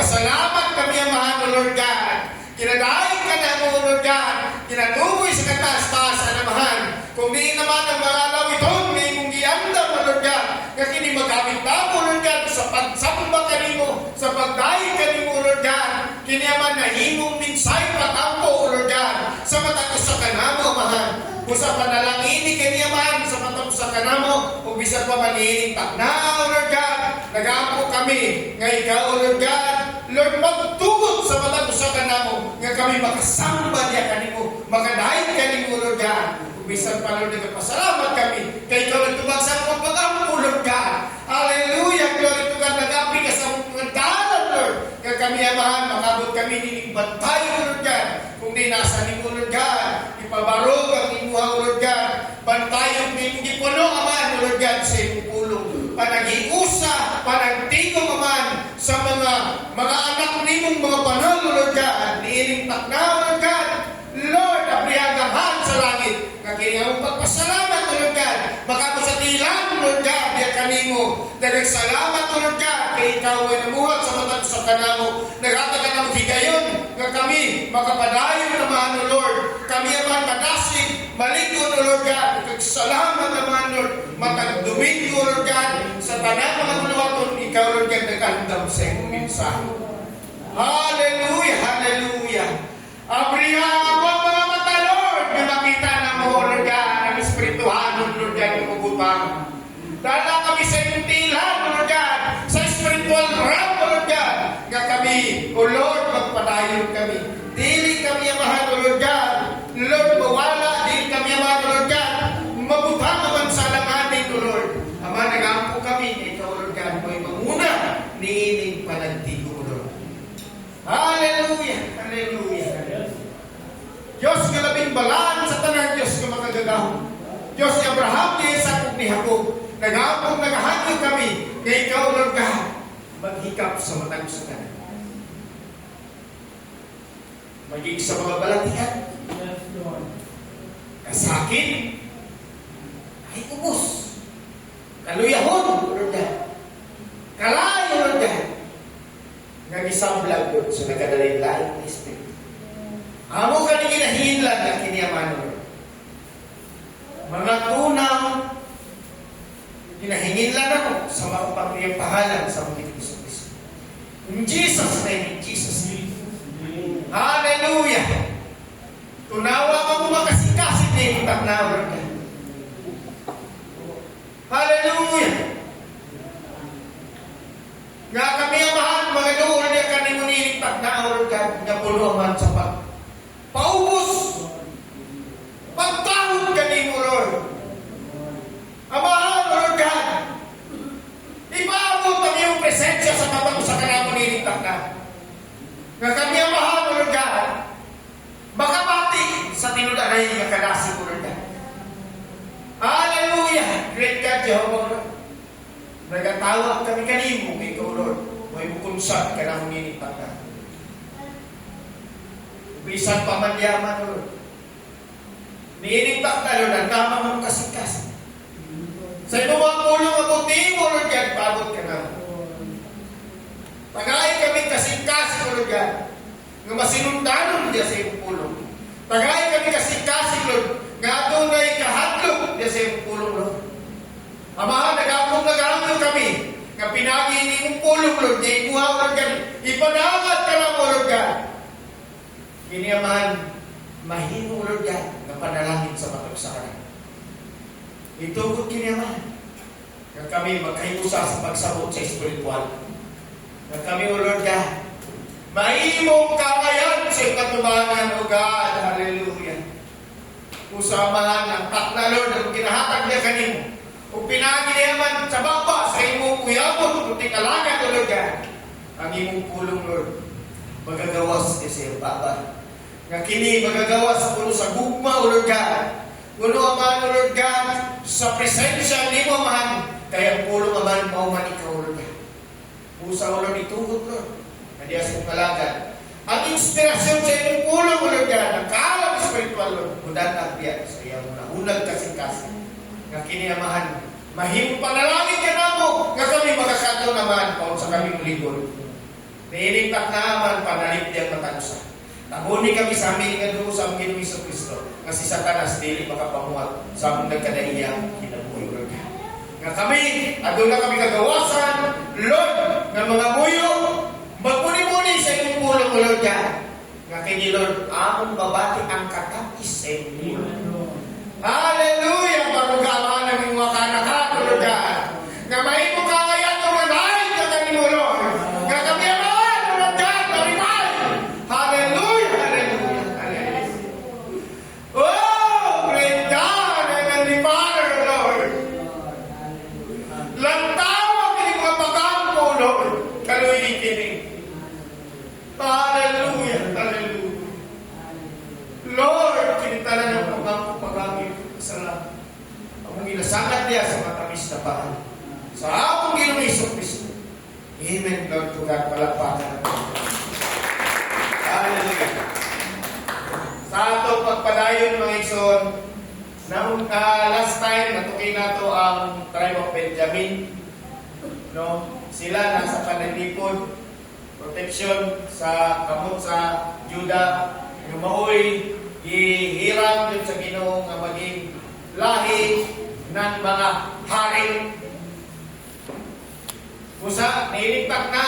nagpasalamat kami, Amahan, O Lord God. Kinadaig ka na mo, Lord God. Kinatuboy sa kataas-taasan, Amahan. Kung di naman ang mga lawiton, may mong giandam, O Lord God. Kini magamit na mo, Lord God, sa pagsamba ka mo, sa pagdaig ka mo, Lord God. Kini aman na himong minsay patampo, O Lord God, sa matagos sa kanamo, Amahan. Kung sa panalangini ka niyaman, sa matagos sa kanamo, kung bisa pa manining takna, O Lord God, nag-aampo kami, nga ikaw, O Lord God, Lord, magtugot sa matagos sa kanamo, nga kami makasamba niya kanimo, makadaig kanimo, Lord God. Bisan pa, Lord, nagpasalamat kami. Kay ikaw nagtubag sa pagpagampo, Lord God. Hallelujah. Glory to God. Nag-api ka sa mga dalan, Lord. Kaya kami, Amahan, makabot kami nining bantay, Lord God. Kung di nasa ni mo, Lord God. Ipabarog ang imuha, Lord God. Bantay ang inyong ipuno, Amahan, Lord God, sa iyong pulong. Panag-iusa, panagtingong, Amahan, sa mga anak nimong mga panahon, Lord God. Niiling takna, Lord God. Lord, apriyagaan sa langit. Kaya ang pagpasalamat, Lord God. Baka ko sa tilang, Lord God, diya kanimo. Dahil salamat, Lord God, kay ikaw ay namuhat sa matag sa kanamo. Nagatagan ng higayon nga kami makapadayon naman, Lord. Kami naman magasig, malikod, Lord God. Salamat naman, Lord. Matagdumin ko, Lord God, sa tanang mga luwaton, ikaw, Lord God, nagandam sa iyong mensahe. Hallelujah, hallelujah. Abrihan mo mga mata, Lord, na makita na mo, Lord God, ang espirituhan, Lord God, yung magupang. Dala kami sa iyong tilan, Lord God, sa spiritual realm, Lord God, nga kami, O Lord, magpadayon kami. Dili kami amahan, O Lord God, Lord, mawala, dili kami amahan, O Lord God, mabutang naman sa langanin, O Lord. Ama, nag-ampo kami, ikaw, Lord God, may manguna, niining panagtigo, Lord. Hallelujah, hallelujah. Diyos ka labing balaan sa tanan, Diyos ka makagagahon. Diyos ni Abraham, ni Isaac, ni Jacob. Nag-aapong nagahangin kami, na ikaw, Lord God, maghikap sa matag sa tanan. Maging sa mga balatihan. Kasakin, ay ubos. Kaluyahon, Lord God. Kalayo, Lord God. Nag-isamblag doon sa nagkadalin-lain na Espiritu. Amo ka ni kinahinlan na kiniyaman, Lord. Mga tunang kinahinlan ako sa mga pagpapahalan sa mga Kristo. In Jesus' name, in Jesus' name. Hallelujah! Tunawa ka mo makasikasin na yung taknawar ka. Hallelujah! Nga kami amahan, mga doon niya kanimuniling taknawar ka, nga puno man sa paubos! Pagtahod ka ni mo, Lord! Amahan, Lord God! Ipaabot ang iyong presensya sa matang sa kanamuniling takna. Nga kami amahan, Lord God, baka pati sa tinudanay nga kanasi mo, Lord God. Hallelujah! Great God, Jehovah, Lord. Nagatawag kami kanimo, ikaw, Lord. May bukunsat ka na huminipag ka. Bisan pa man yaman, Lord. Niinigtak na, Lord, ang tama mong kasikas. Sa ito mga pulong mabuti mo, Lord God, pabot ka na. Tagay kami kasikas, Lord God, nga masinundanon diya sa iyong pulong. Tagay kami kasikas, Lord, nga doon ay kahadlok diya sa iyong pulong, Lord. Amahan, nag-aapong kami, nga pinagini mong pulong, Lord, na ibuhaw, Lord God, ipanagat ka na mo, Lord God. Kiniamahan, mahimo, Lord God, na panalangin sa matagsakan. Itugod kiniamahan, nga kami magkahiusa sa pagsabot sa espiritual. Nga kami, O Lord God, mahimong kakayan sa katubangan, O God, hallelujah. Usamahan ang takna, Lord, ang kinahatag niya kanimo. Kung pinaginiyaman sa baba, sa imong uyabot, kung tikalagan, O Lord God, ang imong pulong, Lord, magagawas sa iyong baba. Nga kini magagawas puno sa gugma, O Lord God. Puno aman, O Lord God, sa presensya ni mo, aman, kaya ang pulong aman, mauman ikaw, O Lord God. Pusa, O Lord, itugod, Lord. Hindi asong kalagan. Ang inspirasyon sa iyong pulong, O Lord God, ang kaalam spiritual, Lord, mudan at biyan sa iyong nahunag kasing-kasing. Nga kiniamahan, mahimong panalangin ka na mo, nga kami makasado naman, kung sa kami mulibol. Nilipat naman panalit diyang matagusa. Nabuni kami sa amin nga doon sa Ginoong Kristo. Nga si Satanas dili makapamuhat sa among nagkadaiyang kinabuhi, Lord. Nga kami, adun na kami kagawasan, Lord, ng mga buyo, magmuni-muni sa inyong pulong, Lord, nga kini Lord, among babati ang katapis sa inyong. Hallelujah! Parugaman ng mga kanak, Lord, nga may mukhayan ng manay ka kanimo, Lord. Nga kami aman, Lord, marimay. Hallelujah! Hallelujah! Hallelujah! Oh, great God, and Heavenly Father, Lord. Lantawa kini mga pagampo, Lord. Kaluhin kini. Hallelujah! Hallelujah! Lord, kinitala ng pagampo sa among ginasangat niya sa matamis na paan. Sa akong Ginoong Kristo. Amen, Lord, to God, palakpakan. Hallelujah. Sa atong pagpadayon, mga igsoon, nung last time, natukin na to ang tribe of Benjamin. No? Sila nasa panalipod, protection sa kamot sa Juda, yung mauwi, ihiram yun sa Ginoo nga maging lahi ng mga hari. Kusa, nilipat na,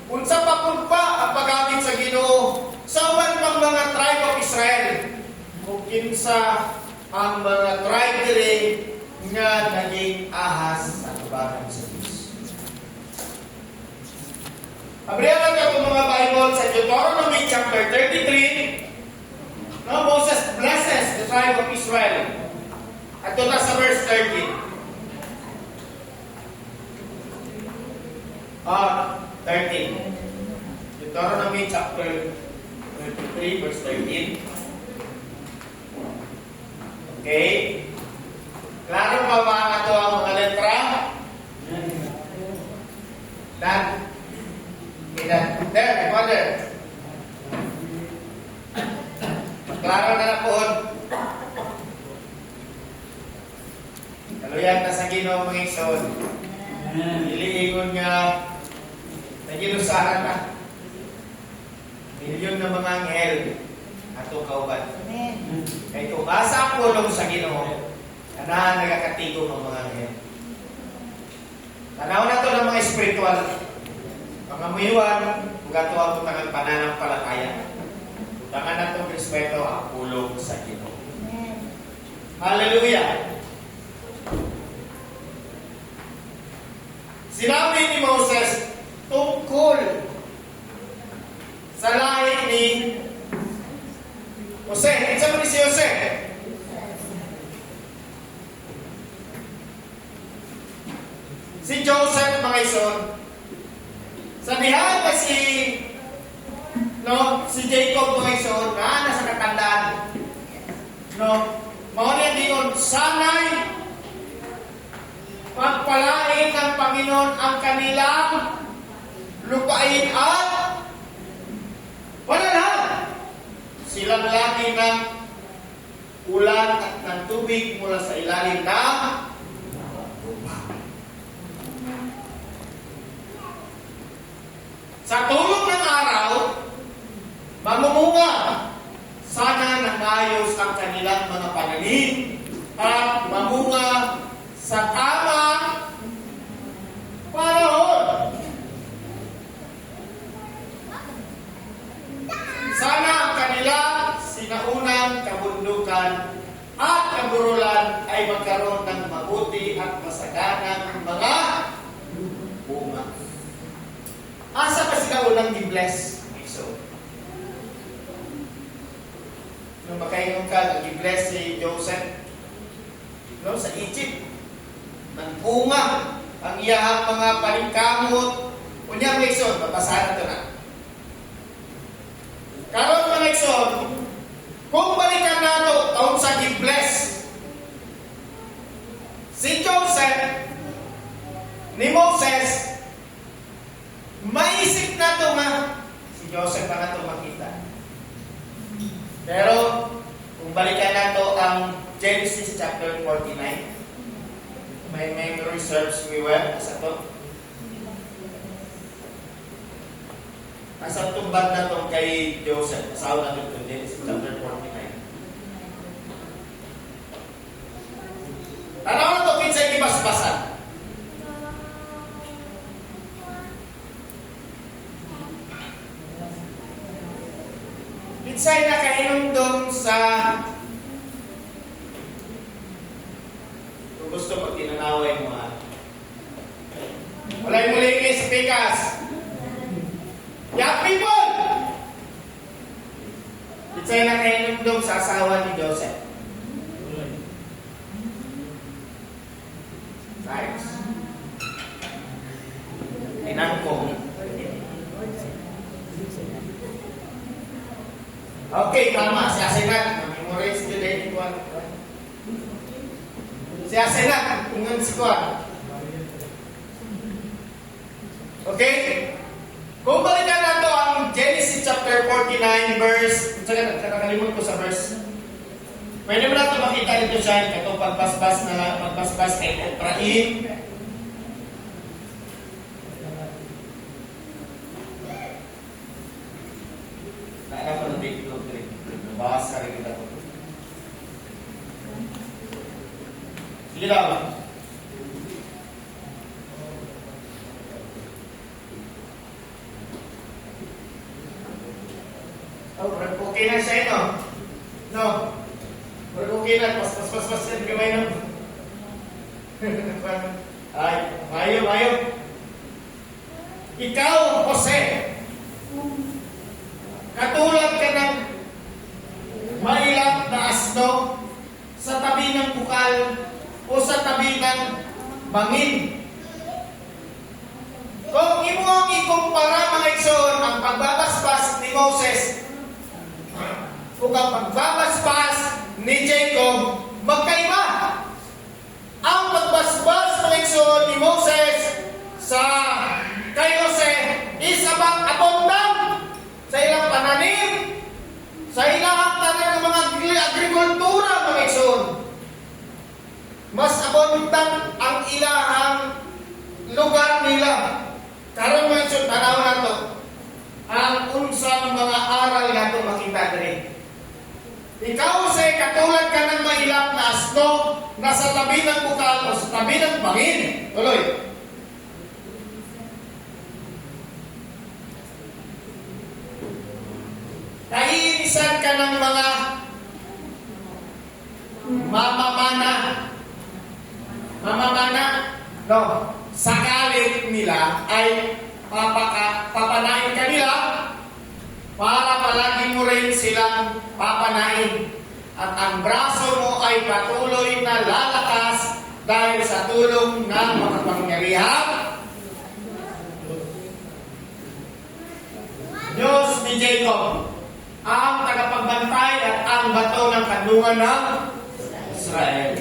unsa pa po pa ang paggamit sa Ginoo sa uban pang mga tribe of Israel. Kung kinsa ang mga tribe diri nga naging ahas sa tubagan sa Diyos. Abrihan lang ako mga Bible sa Deuteronomy chapter 33. No, Moses blesses the tribe of Israel. At ito na sa verse 13. 13. Deuteronomy chapter 33, verse 13. Okay. Klaro pa ba ito ang mga letra? Dan. There, mother. Klaro na na po. Kaluyan na sa Ginoo mga igsoon. Iliingon nga naginusaran na. Milyon na mga anghel ato kauban. Kaya ito, basa ang pulong sa Ginoo. Kanahan nagakatigo ng mga anghel. Tanaw na ito ng mga espiritual. Mga muiwan, ugato ang tutangan pananampalataya. Tutangan na itong respeto ang pulong sa Ginoo. Hallelujah! Sinabi ni Moses tungkol sa lahi ni Jose. Isa mo ni si Jose. Si Joseph, mga ison, sabihan ba si Jacob, mga ison, na nasa katandaan, mauna din sanay pagpalain ng Panginoon ang kanilang lupain at wala lang. Silang lagi ng ulan at ng tubig mula sa ilalim ng lupa. Sa tulong ng araw, mamumunga sana ng ayos ang kanilang mga pananim at mamunga sa tamang panahon. Sana ang kanilang sinaunang kabundukan at kaburulan ay magkaroon ng mabuti at masaganang mga bunga. Asa pa sila unang gi-bless? So, nung makaingon ka, nag-bless si Joseph sa Egypt. Ng bunga ang iyahang mga palingkamot. Unya mga igsoon, babasahan ito na. Karon mga igsoon, kung balikan nato taon sa gi-bless si Joseph ni Moses, maisip na ito nga si Joseph pa na ito makita. Pero kung balikan nato ang Genesis chapter 49, may memory serves me well sa to. Nasa tumbad na itong kay Joseph. Asawa natin ito, Genesis chapter 49. Tanaw na ito, kinsay kibasbasan. Kinsay nakainumdum sa kung gusto pag tinanaway mo ha. Walay muli kay speakers. Young people! Kinsay nakainumdum sa asawa ni Joseph. Right? Inangkong. Okay, tama. Si Asenat. Memorize today. Si Asenat. Ingon si Kuan. Okay? Kung balikan na ito ang Genesis chapter 49 verse, nakakalimut ko sa verse. Pwede mo na ito makita dito siya, ito pagbasbas kay Ephraim. Naka pa ng big blue tree. Nabahas ka rin kita po. Sige daw. Oh, okay na siya ito. No. Okay na. Pas yan. Kamay na. Ay, mayo. Ikaw, Jose. Katulad ka ng mailap na asno sa tabi ng bukal o sa tabi ng bangin. Kung imo ang ikumpara mga igsoon ang pagbabasbas ni Moses o ang pagbabasbas ni Jacob, magkaiba. Ang pagbasbas mga igsoon ni Moses sa kay Jose is abang abundant sa ilang pananim, sa ilang tanan ng mga agrikultura mga igsoon. Mas abundant ang ilahang lugar nila. Karon mga igsoon, tanaw na to ang unsa ng mga aral na ito makita rin. Ikaw say katulad ka ng mahilap na asno na sa tabi ng bukal o sa tabi ng bangin. Tuloy. Kainisan ka ng mga mamamana. No. Sa galit nila ay papanain ka nila para palagi mo rin silang papanain. At ang braso mo ay patuloy na lalakas dahil sa tulong ng makapangyarihan Diyos ni Jacob, ang tagapagbantay at ang bato ng kandungan ng Israel.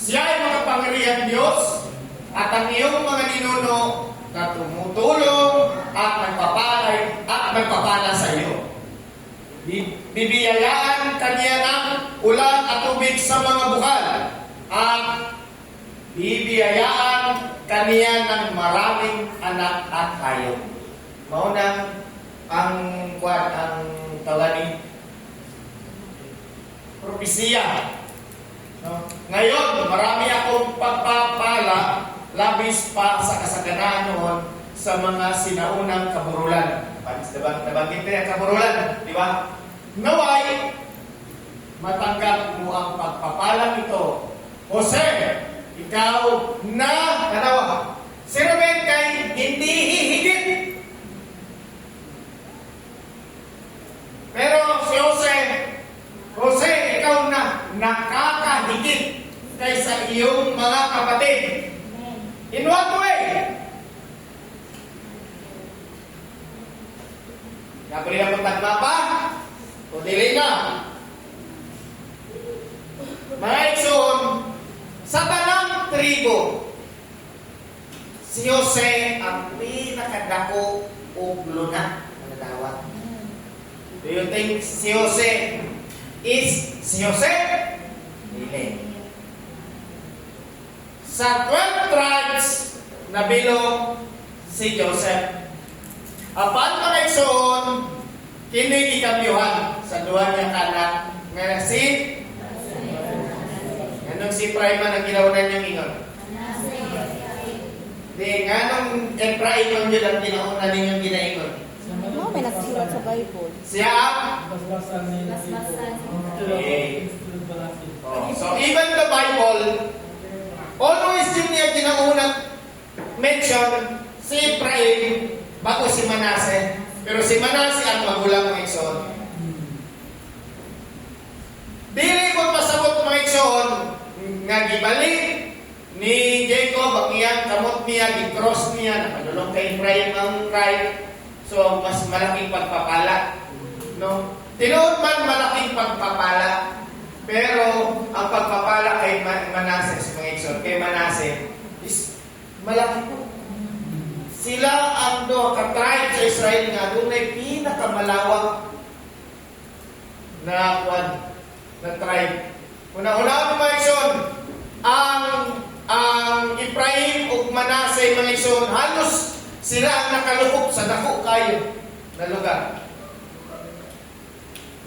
Siya ay makapangyarihan Diyos at ang iyong mga ninuno na tumutulong at nagpapala sa iyo. Bibiyayaan kaniya ng ulan at tubig sa mga bukal at bibiyayaan kaniya ng maraming anak at hayop. Maunang ang tawagin propesiya. No? Ngayon, marami akong pagpapala labis pa sa kasaganahan noon sa mga sinaunang kaburulan. Nabanggit na yung kaburulan, di ba? Naway, matanggap mo ang pagpapalang ito. Jose, ikaw na kanawa. Si Ruben kay hindi hihigit. Pero si Jose, ikaw na nakakahigit kaysa iyong mga kapatid. In what way? Napuli na magtagma pa? O dili na? Mga igsoon, sa tanang tribo, si Jose ang pinakadako o luna na tawag. Do you think si Jose is si Jose? Dili. Sa 12 tribes na bilog si Joseph. Apan panagsoon, kini gikambyuhan sa duha niya kanak nga si anong si Prima ang ginawanan niyang ingon. Di nga nung Ephraim ang gilang ginawanan ninyong ginaingon. May nagsulat sa Bible. Siya okay. So even the Bible always din niya ginaunang mention si Ephraim bago si Manase. Pero si Manase ang magulang ng Ikson. Dili ko pasabot mga Ikson nga gibalik ni Jacob ang iyang kamot niya, gi-cross niya, napadulong kay Ephraim ang right. So mas malaking pagpapala. No? Tinuod man malaking pagpapala. Pero ang pagpapala kay Manase, mga Ikson, kay Manase is malaki po. Sila ang ka-tribe sa Israel nga doon ay pinakamalawak na tribe. Una-una mga Ikson, ang Ephraim o Manase, mga Ikson, halos sila ang nakalukop sa dako kayo na lugar.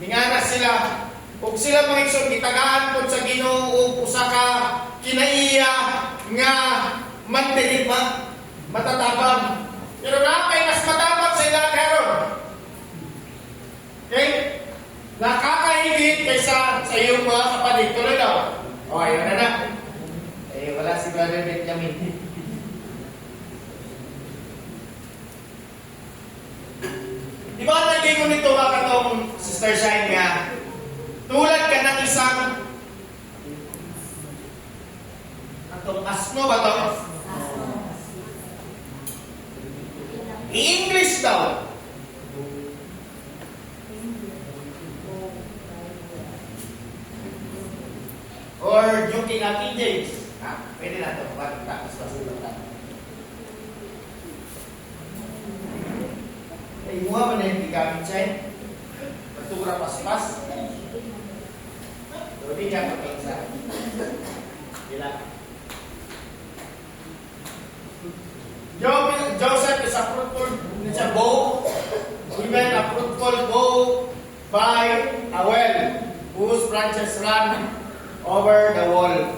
Mingana sila, ug sila mga Ikson, gitagaan po sa Ginoo usa ka kinaiya nga mandirigma, matatabang. Pero nakay mas matabang sa ilang karon. Okay? Nakakahigit kaysa sa iyong mga kapatid. Tuloy daw. O, ayun na na. Eh, wala si Brother Benjamin. Di ba naging ko nito mga katong Sister Shine nga, tulad ka ng isang atong asno ba to? English daw. Or joking at King James. Pwede na ito. Tapos pa. Ay, muha ba na yung gamit siya? Patura pas-pas. So, di niya magkaisa. Ilan? Joseph is a fruitful bow, even a fruitful bow by a well, whose branches run over the wall.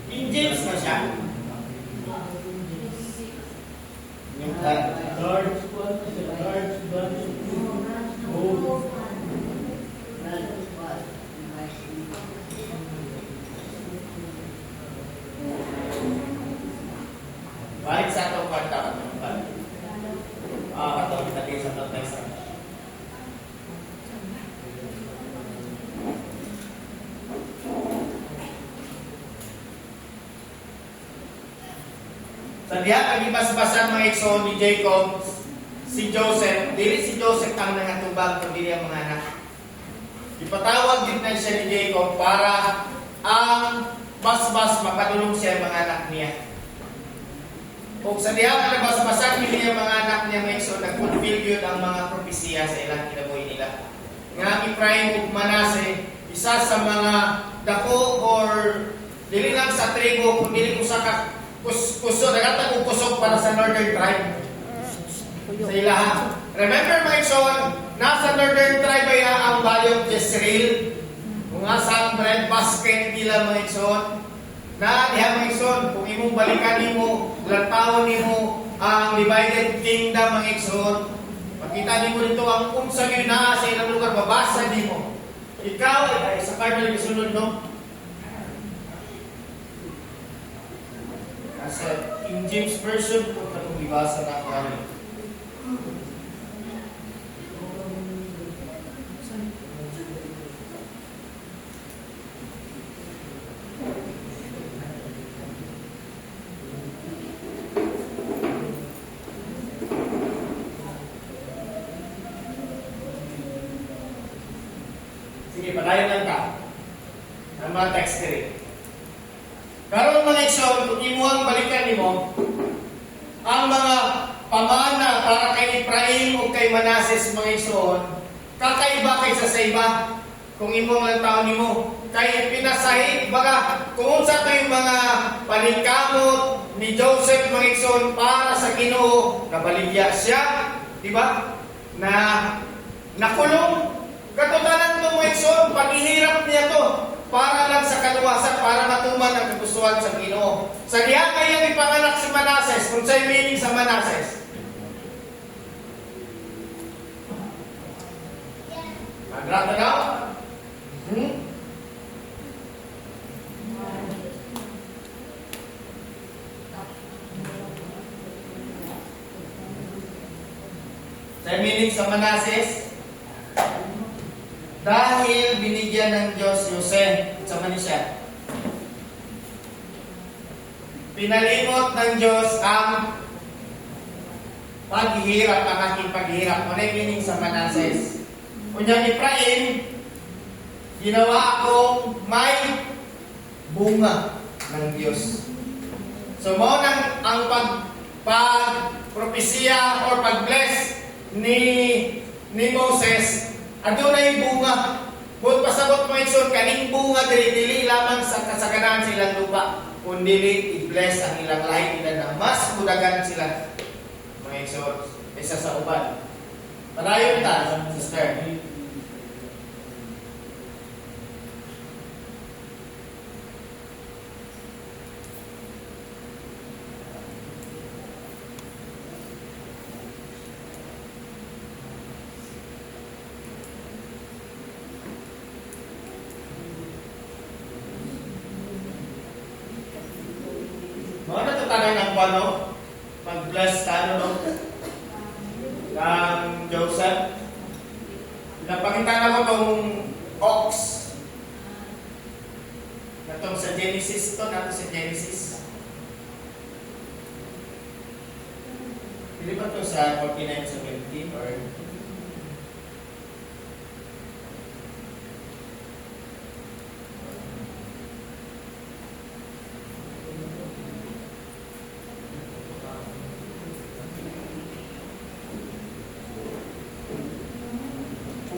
In James na siya. Yung large balik sa atong kwarta katong katong kita kayo sa atong text. Sa diha pagibas-basan mga Ikson ni Jacob, si Joseph, dili si Joseph ang nangatubag kundi ang mga anak. Ipatawag din na siya ni Jacob para ang bas-bas mapadulong siya ang mga anak niya. Kung sa diha kalabas-basan nila ang mga anak niya mga Ikson, nag-fulfill yun ang mga propesiya sa ilang kinabuhi nila. Nga Ephraim ug Manase, isa sa mga dako or dili lang sa tribo, kundi dili usa ka kusog, nagatag kusog para sa northern tribe. Sa ilahan. Remember mga Ikson, nasa northern tribe ay ang Valley of Jezreel. Mga sa bread basket nila mga Ikson. Na diha mga Ikson, kung imong balikan nimo, lantawan nimo ang divided kingdom mga Ikson. Makita nimo dito ang unsa gyud naa sa ilang lugar, babasa nimo. Ikaw ay sa card na gisunod no. Sa King James Version kung katong ibasa na ako. Sige, padayon lang ka. Ang mga text rin. Karon mga Ikson, kung imuhang balikan nimo ang mga pamana para kay Ephraim o kay Manase mga Ikson, kakaiba kaysa sa iba. Kung imuhang lang taon nimo, kay pinasahi, baga, kung unsa kay mga paningkamot ni Joseph mga igsoon para sa Ginoo, nabaligya siya, di ba? Na nakulong. Katutanan to mga igsoon, paghihirap niya to para lang sa kaluwasan, para matuman ang kagustuhan sa Ginoo. Sa diha kaya ipanganak si Manases, kung sa'y meaning sa Manases. Agrat na daw? Sa meaning sa Manases, dahil binigyan ng Diyos Jose, sa siya. Pinalimot ng Diyos ang paghihirap, ang aking paghihirap. Ano yung meaning sa Manases? Kunya ni Efraim, ginawa akong may bunga ng Diyos. So, mo nang ang pag-propesya or pag-bless ni Moses, adunay bunga. Buot pasabot mo igsoon, kaning bunga dili lamang sa kasagaran silang lupa, kundi i-bless ang ilang lahi nila na mas mudagan sila. Mga igsoon, isa sa uban. Padayon ta, sister. Mga natatanan ng pano, pag-bless ka, no? Ng Joseph. Napakita na ko itong ox. Itong sa Genesis, ito natin sa Genesis. Hindi ba ito sa 49:17 or...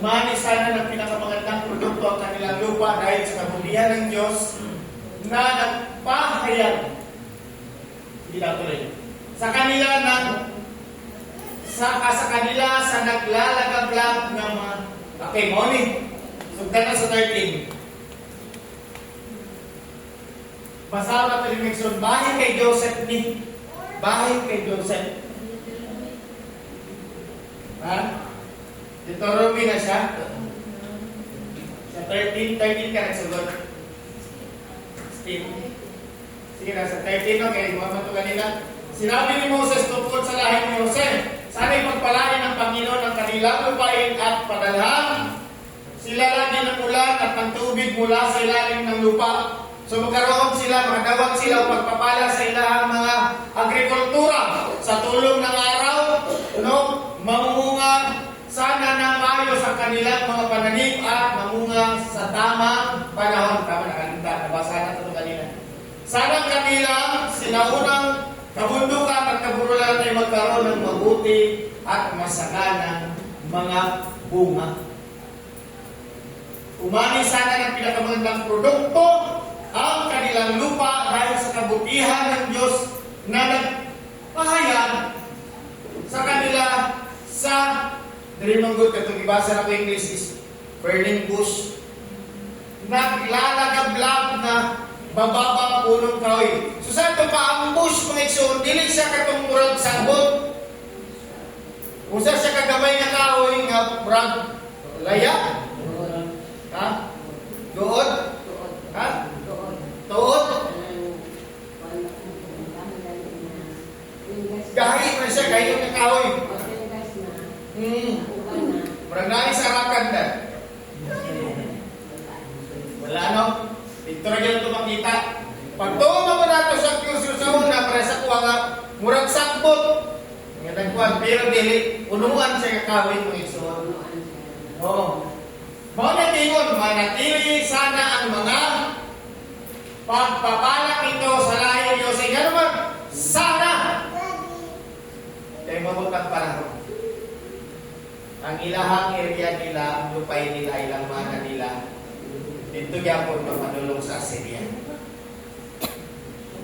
Umani sana ng pinakamagandang produkto ang kanilang lupa dahil sa kabulihan ng Diyos na nagpahayag sa kanila sa kanila sa naglalagablab ng mga okay, sugdan na sa 13. Basahan natin yung Exodus, bahay kay Joseph ni. Bahay kay Joseph. Ha? Dito Ruby na siya. Sa 13 ka nagsugot. Sige na, sa 13 okay, mga ito kanila. Sinabi ni Moses tungkol sa lahi ni Jose, sana'y pagpalain ng Panginoon ang kanilang lupain at padalhan sila lagi ng ulan at ng tubig mula sa ilalim ng lupa. So magkaroon sila, magdawag sila o pagpapala sa ilang mga agrikultura sa tulong ng araw, no? Mamunga sana na maayos ang kanilang mga pananim at mamunga sa tamang panahon. Tama na kanita, nabasa na ito kanina. Sana kanilang sinaunang kabundukan at kaburulan ay magkaroon ng mabuti at masaganang mga bunga. Umani sana ng pinakamagandang produkto ang kanilang lupa dahil sa kabutihan ng Diyos na nagpahayag sa kanila sa Dirimanggot, katong ibasa na ko English is burning bush. Naglalagablab na bababa punong kahoy. So saan ito pa ang bush mga igsoon? Dili siya katong murag sangbot. Usa siya kagamay na kahoy nga murag laya. Ha? Doon? Ha? Tuod? Gahi na siya, gahi na kahoy. Murag na sa rakan na. Wala no? Ito na yun ito makita. Pag tuwa mo nato sa kurso sa una, para sa kuwa nga, murag sakbot. Ngayon kuwan, pero dili, unuan siya kakawin mo isuon. Oo. Mga natingon, manatili sana ang mga pagpapalak ito sa lahi ng Diyos. Nga naman, sana! Kaya mabutang panahon. Ang ilahang area nila, ang lupay nila, ilang mana nila, dito yapon na manulong sa Assyria.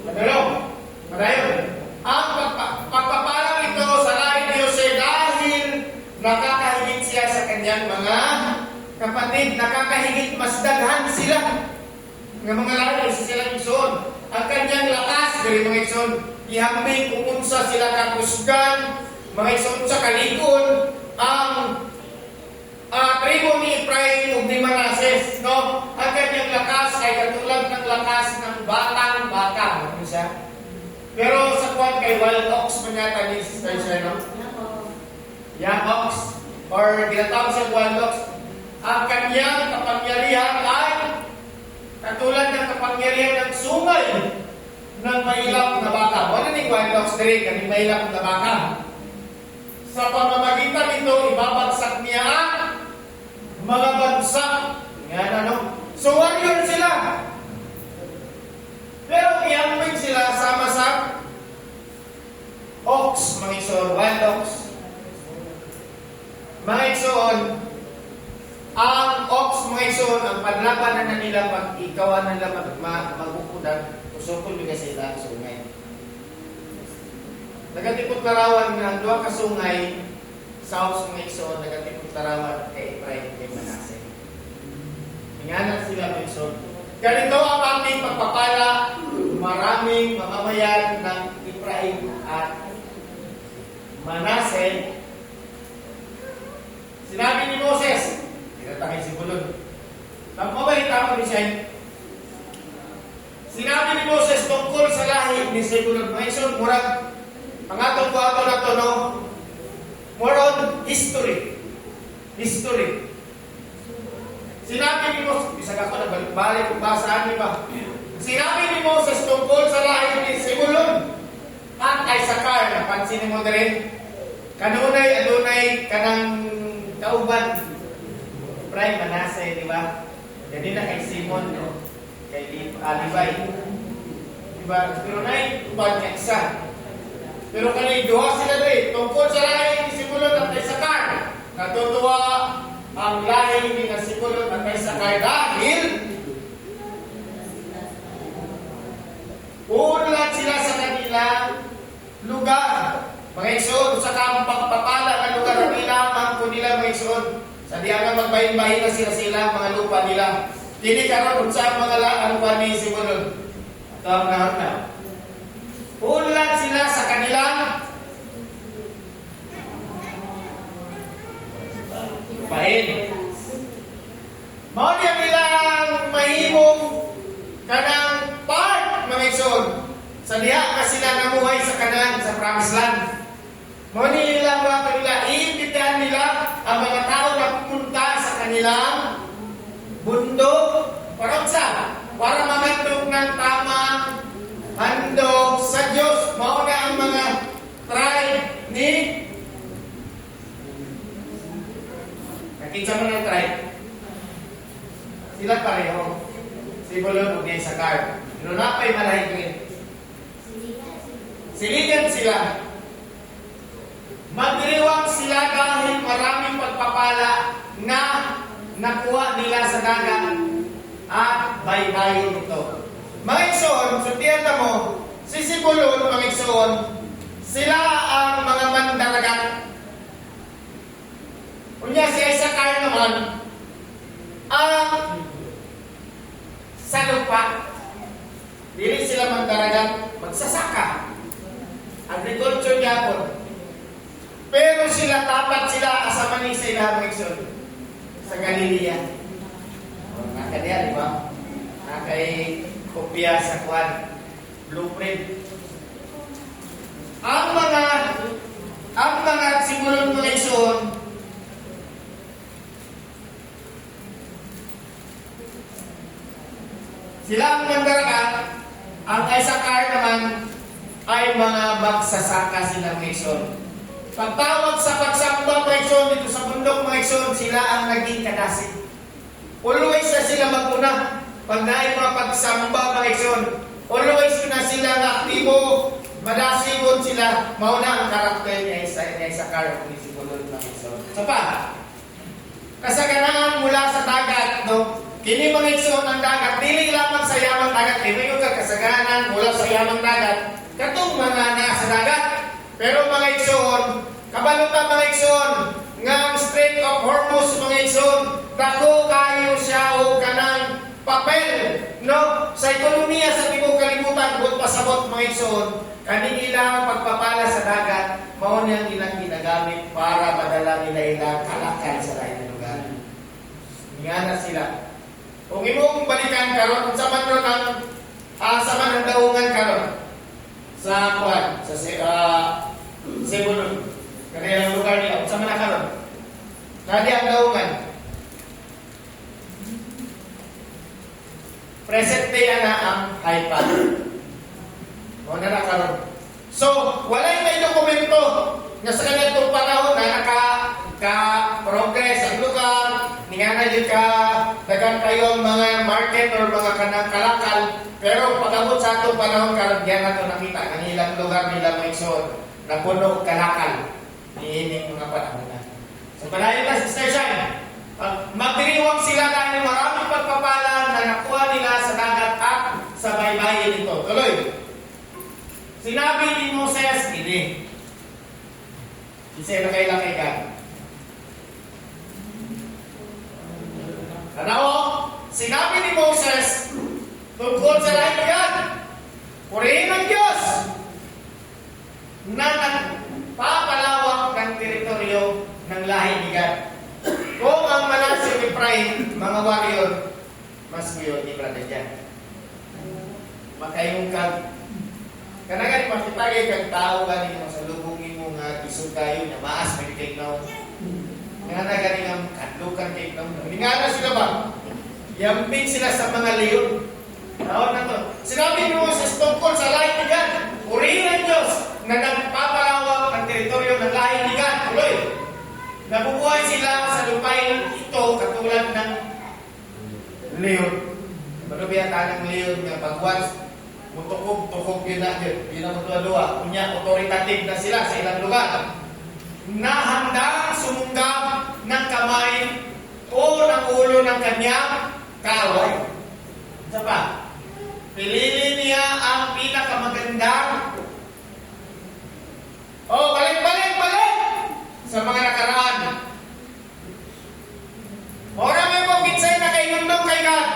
Manulong Padayon. Ang pagpapalang ito sa lahi ni Jose dahil nakakahigit siya sa kanyang mga kapatid. Nakakahigit, mas daghan sila. Ng mga lahi sa silang igsoon. Ang kanyang lakas, dari mga igsoon, ihambing kung unsa sila kakusgan, mga igsoon sa kalikon, ang tribo ni Efraim ug ni Manases, no? Ang kanyang lakas ay katulad ng lakas ng batang baka, ano siya? Pero sa kuwan kay wild ox man yata ni Sister siya, no? Young ox, or ginatawag siya wild ox. Ang kanyang kapangyarihan ay katulad ng kapangyarihan ng sungay ng mailap na baka. Wala ning wild ox diri, kaning mailap na baka. Sa pamamagitan nito, ibabagsak niya ang mga bansa. Yan ano? So warrior sila. Pero iambing sila sama sa ox, mga igsoon, wild ox. Mga igsoon, ang ox, mga igsoon, ang panlabanan na nila pag ikawan nila magukudan, usokol bigay sa ilang sungay. Nagatipot larawan nga ang duha ka sungay sa ox, mga igsoon, nagatipot larawan kay Efraim kay Manasseh. Inganan sila, mga igsoon. Ganito ang ating pagpapala, maraming mamamayan ng Efraim at Manasseh. Sinabi ni Moses, tinatangay si Bulon. Nagmabalita mo ni siya. Sinabi ni Moses tungkol sa lahi ni Zebulon. Mga igsoon, murag ang atong kuwato na to, no? More on history. History. Sinabi ni Moses, bisag ako na balik kung basaan niyo ba? Sinabi ni Moses tungkol sa lahi ni Zebulon at Isaacar. Napansin mo na rin? Kanunay, adunay, kanang kauban. Efraim, Manasseh, di ba? Yan na kay Simon, no? Kay Levi. Di ba? Pero na uban niya isa. Pero kanay duha sila rin. Tungkol sa lahi ni Zebulon at Isaacar. Natutuwa ang lahi ni Zebulon at Isaacar dahil uunlad sila sa kanilang lugar. Mga igsoon, sa pagpapala ng lugar na nilamang po nila, mga igsoon. Sa diyan magbahin-bahin na sila sa ilang mga lupa nila. Dili karon sa mga ano pa ni Zebulon. Ito ang na. Uunlad sila sa kanilang bahin. Mao niya nilang mahimong kanang part, mga igsoon. Sa diha ka sila namuhay sa kanan, sa promised land. Mao nila mga kanila, iimbitahan nila ang mga tao na pupunta sa kanilang bundok. Para magandog ng tamang handog sa Diyos. Mao na ang mga tribe ni nakita mo ng tribe. Sila pareho. Zebulon ug Isaacar. Pero napay malahigin. Siligan sila. Magdiriwang sila dahil maraming pagpapala na nakuha nila sa dagat at baybayin ito. Mga igsoon, sutihan na mo, si Zebulon, mga igsoon, sila ang mga mandaragat. Unya si Isaacar naman, ang sa lupa. Dili sila mandaragat, magsasaka. Agriculture niya po. Pero sila tapat sila asaman ni sa ilang mga igsoon sa Galilea. Nakadiya, di ba? Nakay kopya sa kwan, blueprint. Ang mga Zebulon, mga igsoon, sila ang mandaragat. Ang Isaacar naman ay mga magsasaka sila, mga igsoon. Pagtawag sa pagsamba, mga igsoon, dito sa bundok, mga igsoon, sila ang naging kadasig. Always na sila maguna. Pag naay mga pagsamba, mga igsoon, always na sila na aktibo, madasigon sila. Mauna ang karakter niya Isaacar o ni Zebulon, mga igsoon. So pa, kasaganahan mula sa dagat, no? Kini mga igsoon ang dagat, dili lamang sa yamang dagat, kay mayon ka kasaganan mula sa yamang dagat, katong mga nasa dagat. Pero mga igsoon, kabalutan mga igsoon, nga ang Strait of Hormuz mga igsoon, dako kayo siya o kanang papel, no? Sa ekonomiya sa tibok kalibutan, bukod pasabot mga igsoon, kaning ilang pagpapala sa dagat, mao niyang ilang ginagamit para madala nila ilang kalakal sa lain na lugar. Nga na sila. Kung imong balikan karon sa man ron ang sa man ang daungan karon sa kuan sa Cebu kani ang lugar nila sa man karon kani ang daungan present day ana ang Haifa o na karon. So walay may dokumento nga sa kanatong panahon na progress ang lugar nga na yun ka dagan kayo mga market or mga kanang kalakal, pero pag-abot sa atong panahon karon diyan nato nakita ang ilang lugar nila may isod na puno kalakal niining mga panahon na. So palayon na Sister Shine, magdiriwang sila dahil maraming pagpapala na nakuha nila sa dagat at sa baybayin nito. Tuloy. Sinabi ni Moses, hindi. Isa na kailang kay God. Ano? Sinabi ni Moses tungkol sa lahat yan, purihin ng Diyos na nagpapalawak ng teritoryo ng lahi ni God. Kung ang Manasya ni Ephraim, mga warrior, mas ngayon ni Brother Jan. Makayong kag kanagan makitagay kag tao ganing mo sa lubong mo nga isog kayo na maas may tignaw. Nga na ganing ang kadlukan kay tignaw. Lingana sila ba? Yamping sila sa mga leon. Tawag na to. Sinabi ni Moses tungkol sa lahi ni God. Purihin ang Diyos na nagpapalawak ang teritoryo ng lahi ni God. Tuloy. Nabubuhay sila sa lupain ito katulad ng leon. Malubiyatan ng leon nga pag-once mutukog yun na yun. Yun ang matuwa-luwa. Kunya, autoritative na sila sa ilang lugar. Na handang sumunggab ng kamay o ng ulo ng kanyang kaaway. Isa pa, pinili niya ang pinakamagandang balik sa mga nakaraan. Ora may pagkinsay na kay nundong kay God.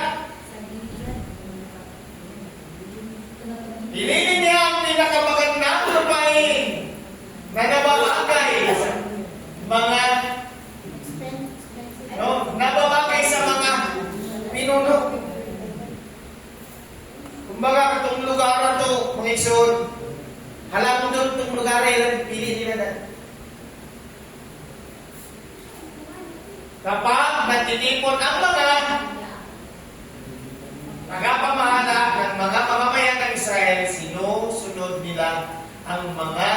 Pinili niya ang pinakamagandang lupain na nababagay sa mga nababagay sa mga pinuno. Kumbaga itong lugar na ito, mga isod, halam mo doon itong lugar ay pili nila na. Kapag natitipon ang mga tagapamahala ng mga mamamayan ng Israel, sinusunod nila ang mga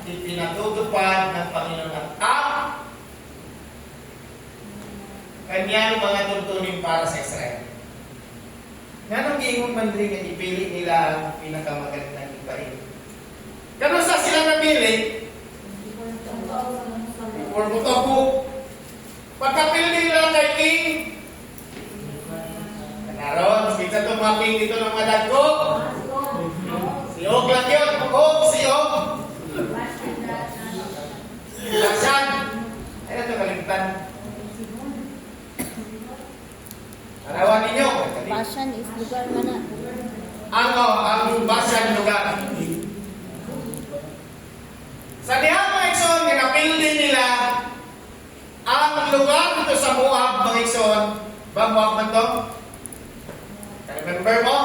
ipinatutupad ng Panginoon at kanyang mga tuntunin para sa Israel. Nga nung giingon man rin nga ipili nila ang pinakamagandang ipain. Ganun sa sila napili, or mutopo, pagkapili nila kay King, naroon, kita itong mga king dito ng mga dagko, si Og lang yun, si Og. Laksan, ay na ito kalimtan. Arawan ninyo. Bashan is lugar mana? Ang Bashan lugar. Sa diha mga igsoon, ginapildi nila ang lugar dito sa Moab mga igsoon. Ba Moab man to? Remember mo?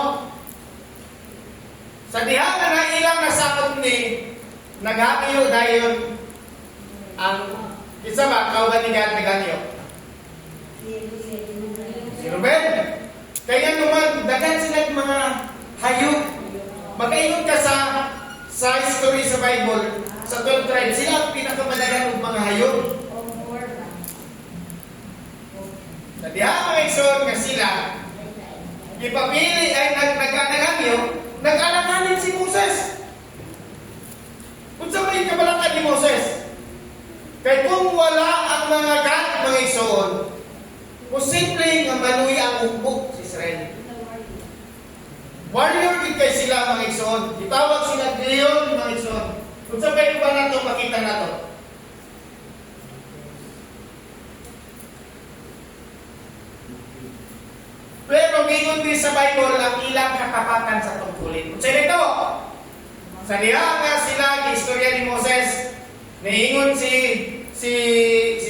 Sa diha na ilang nasakop ni naghakiyo dayon ang isa ba kauban ni God naganyo? Si Ruben. Kaya naman, dagan sila mga hayop. Mag-ingon ka sa history sa Bible, sa 12 tribes, sila ang pinakamadagan ng mga hayop. Sa diha mga igsoon nga sila, ipapili ay nagkanaganyo, nag-alakanin si Moses. Kung sa may kabalakan ni Moses, kaya kung wala ang mga God, mga igsoon, Posible nga maluya ang ukbok sa Israel. Warrior din kay sila mga igsoon. Itawag sila Leon mga igsoon. Kung sa pwede ba nato makita nato? Pero ngayon din sa Bible ang ilang katapatan sa tungkulin. Kung sa ito, sa diha nga sila istorya ni Moses, naingon si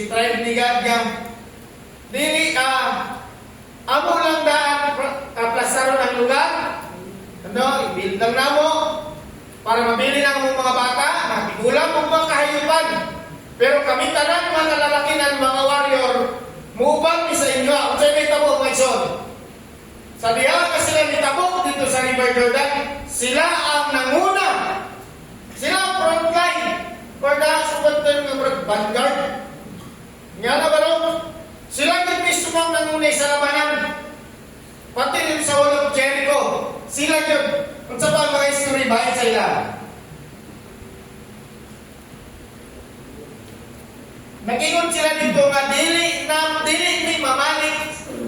tribe ni Gad nga dili amo lang daan plasaron ang lugar. Ano, i-build lang namo para mabili lang ang mga bata, matigulang ang mga kahayupan. Pero kami tanan mga lalaki ng mga warrior, mubang ni sa inyo. Kung sa'yo may tabo, mga ison. Sa diha ka sila nitabok dito sa River Jordan, sila ang nanguna. Sila ang frontline. For the supporter ng vanguard. Nga na ba rin? Sila ang mismo ang nangunay sa labanan. Pati rin sa Wall of Jericho. Sila yun. Kung sa mga history, bayan sa ila. Nag-ingon sila dito nga dili ni mamalik,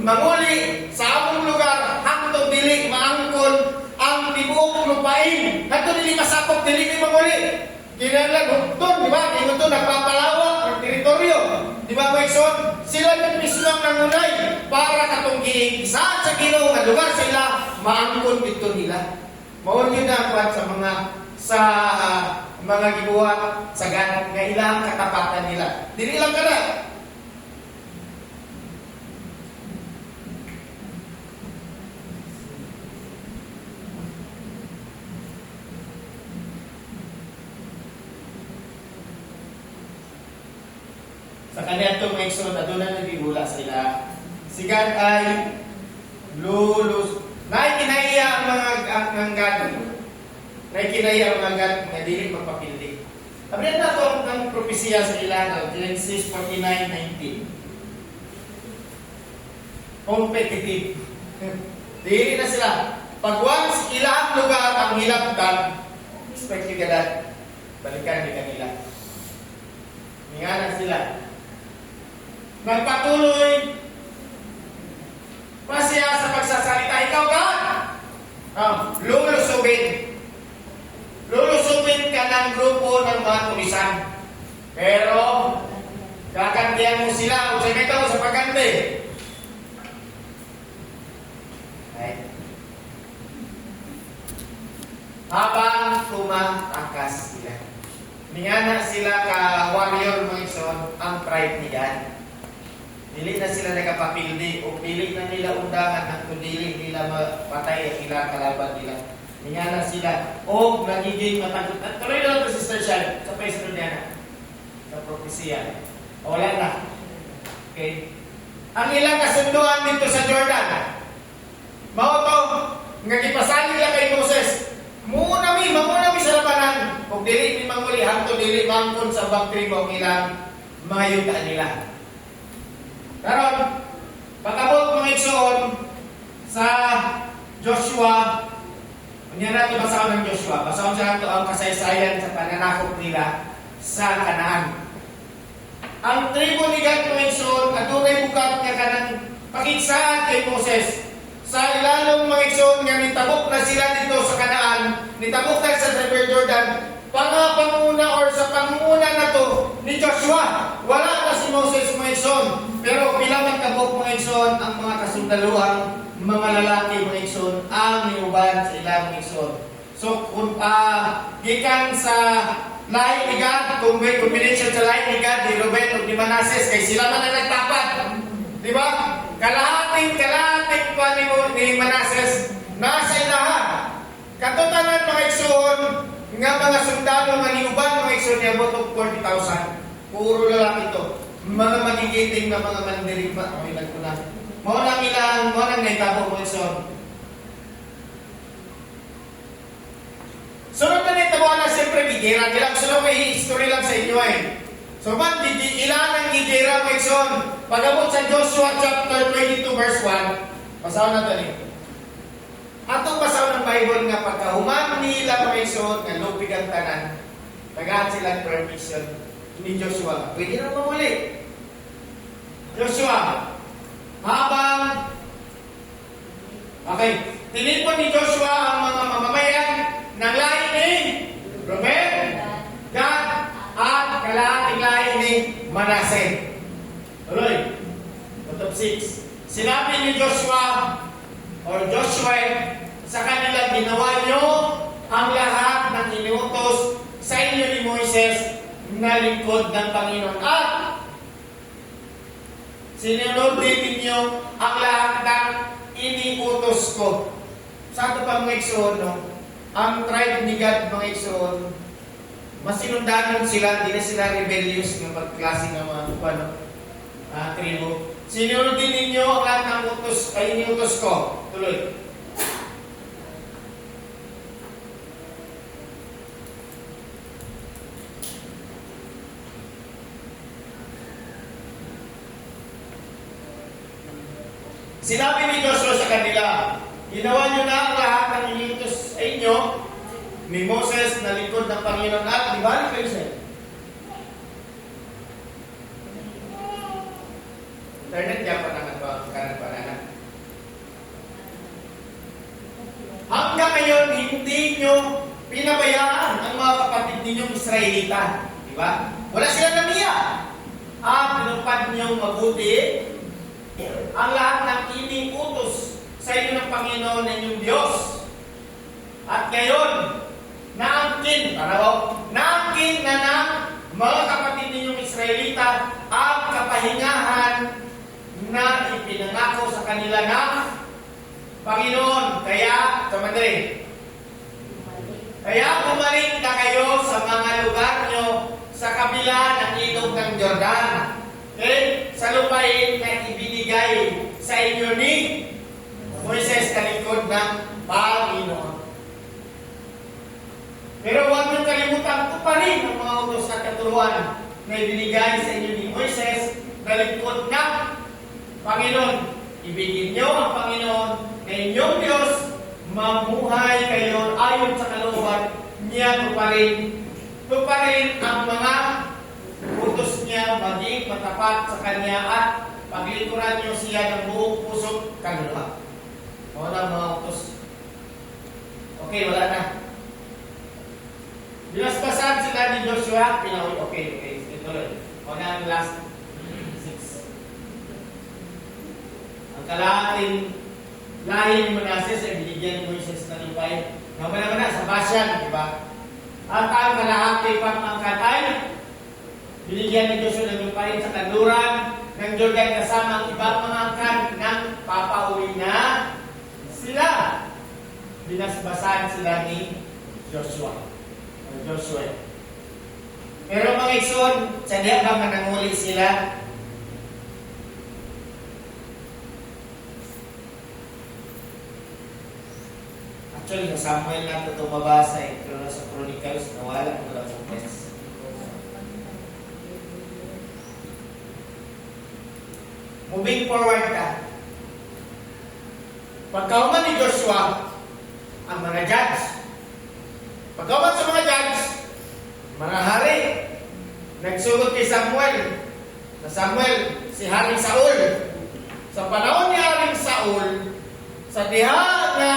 mamuli sa among lugar, hangtod dili maangkon ang tibuok lupain. Hangtod dili masakop, dili ni mamuli. Kinahanglan hugton, di ba? Ingon to nagpapalawak ang teritoryo. Di ba, Maison? Sila yung mismo ang nangunay para katunggiin isa sa Ginoo nga lugar sila maangkon dito nila. Mao yun na sa mga gibuhat sa ganang nga ilang katapatan nila. Dili lang kana. Sa kanya itong Exod, doon na nagigula sila. Si God ay lulus. Naikinaiya ang mga God. Naikinaiya ang mga God na dili magpapildi. Sabihin na ito ang propesya sa ilan, Genesis 49:19. Competitive. Dili na sila. Pag once ilang lugar ang hilabtan, expect you God, balikan ni kanila. Ninganan sila. Nagpatuloy pa siya sa pagsasalita. Ikaw ka? Lulusubin. Lulusubin ka ng grupo ng mga tulisan. Pero, kakantihan mo sila. O sabi ka mo sa pagkante. Habang tumatakas sila. Ningana sila ka warrior mga ison ang pride ni God. Dili na sila nakapapildi o pili na nila undangan at kung dili nila mapatay ang ilang kalaban nila. Ningana sila o nagiging matangkot. At tuloy na lang Sister Shal sa Pastor Diana sa propesya. Wala na. Okay. Ang ilang kasunduan dito sa Jordan. Mao to nga gipasali lang kay Moses. Muna mi sa labanan. Kung dili ni manguli hangtod dili mangkon sa bangtribo ang ilang mga yuta nila. Karon, pagkabot mga igsoon sa Joshua, kanya natin basahon ng Joshua, basahon siya ito ang kasaysayan sa pananakop nila sa Kanaan. Ang tribo ni God mga igsoon, adunay bukat nga kanang pakigsaan kay Moses. Sa ilalong mga igsoon nga nitabok na sila dito sa Kanaan, nitabok na sa River Jordan, panguna or sa panguna na to ni Joshua. Wala na si Moses mga igsoon. Pero bilang nagkabok mga igsoon, ang mga kasundaluhang mga lalaki mga igsoon ang niuban sa ilang mga igsoon. So, kung gikan sa lahi ni God, combination sa lahi ni God, ni Ruben o ni Manases, kay sila man ang nagtapat. Di ba? Kalahating pa ni Manases, nasa ilahan. Katutanan mga igsoon, nga mga sundalo, mga niuban mga igsoon, niya botog 40,000. Puro lalaki ito. Mga magigiting na mga mandirig pa. Okay, nagpuna. Mao nang ilang, mao nang naitabo mo ison. Sunod na naitabo na siyempre gigera. Ilang sunod may history lang sa inyo eh. So man, ilang ang gigera mo ison. Pag-abot sa Joshua chapter 22 verse 1, basaw na ito niyo. Atong basaw ng Bible nga pagkahuman nila mo ison, nga lupig ang tanan, tagaan silang permission ni Joshua. Pwede na mamuli. Joshua, habang tinipon ni Joshua ang mga mamamayan ng lahi ni Ruben, Gad, at kalahating lahi ni Manase. Tuloy. Top 6. Sinabi ni Joshua sa kanila, ginawa niyo ang lahat ng inutos sa inyo ni Moises na lingkod ng Panginoon. At sinunod din ninyo ang lahat ng iniutos ko. Sa ito pang mga Igsoon, no? Ang tribe ni God, mga Igsoon, masinundanan sila, hindi na sila rebellious ng pagklase ng mga tribo. Sinunod din ninyo ang lahat ng iniutos ko. Tuloy. Sinabi ni Joshua sa kanila, ginawa nyo na ang lahat ng iniutos sa inyo ni Moses na lingkod ng Panginoon at ibalik kayo siya. Internet niya pa naman ba? Kanan pa naman. Hanggang ngayon, hindi nyo pinabayaan ang mga kapatid ninyong Israelita. Diba? Wala silang namiya. Pinupad niyong mabuti ang lahat ng iniutos sa inyo ng Panginoon na inyong Diyos. At ngayon, naangkin na ng mga kapatid ninyong Israelita ang kapahingahan na ipinangako sa kanila ng Panginoon. Kaya bumalik na kayo sa mga lugar nyo sa kabila ng ilog ng Jordan. Okay? Sa lupain na ibinigay sa inyo ni Moises na lingkod ng Panginoon. Pero huwag nyo kalimutan ito pa rin ang mga utos at katuruan na ibinigay sa inyo ni Moises na lingkod ng Panginoon. Ibigin nyo ang Panginoon na inyong Diyos, mamuhay kayo ayon sa kalooban niya. Tuparin ang mga utos niya, maging matapat sa Kanya at paglikuran niyo siya ng buong puso't kaluluwa. Wala mga utos. Okay, wala na. Binasbasan sila ni Joshua, okay. Ituloy. Wala ang last 6. Ang kalahating lahi ni Manase ay binigyan ni Moises na lupay. Naman sa Bashan, di ba? At ang kalahati pamangkat ay binigyan ni Joshua ng lupay sa kanluran ng Jordan kasama ang ibang mga angkan ng papauwi na sila. Binasbasan sila ni Joshua. Pero mga Igsoon, sadya ba mananguli sila? Actually, sa Samuel na ito mabasa pero sa Chronicles, nawala ko lang sa text. Moving forward ka. Pagkauman ni Joshua, ang mga judge. Pagkauman sa mga judge, mga hari, nagsugot kay Samuel. Na Samuel, si Haring Saul. Sa panahon ni Haring Saul, sa diha na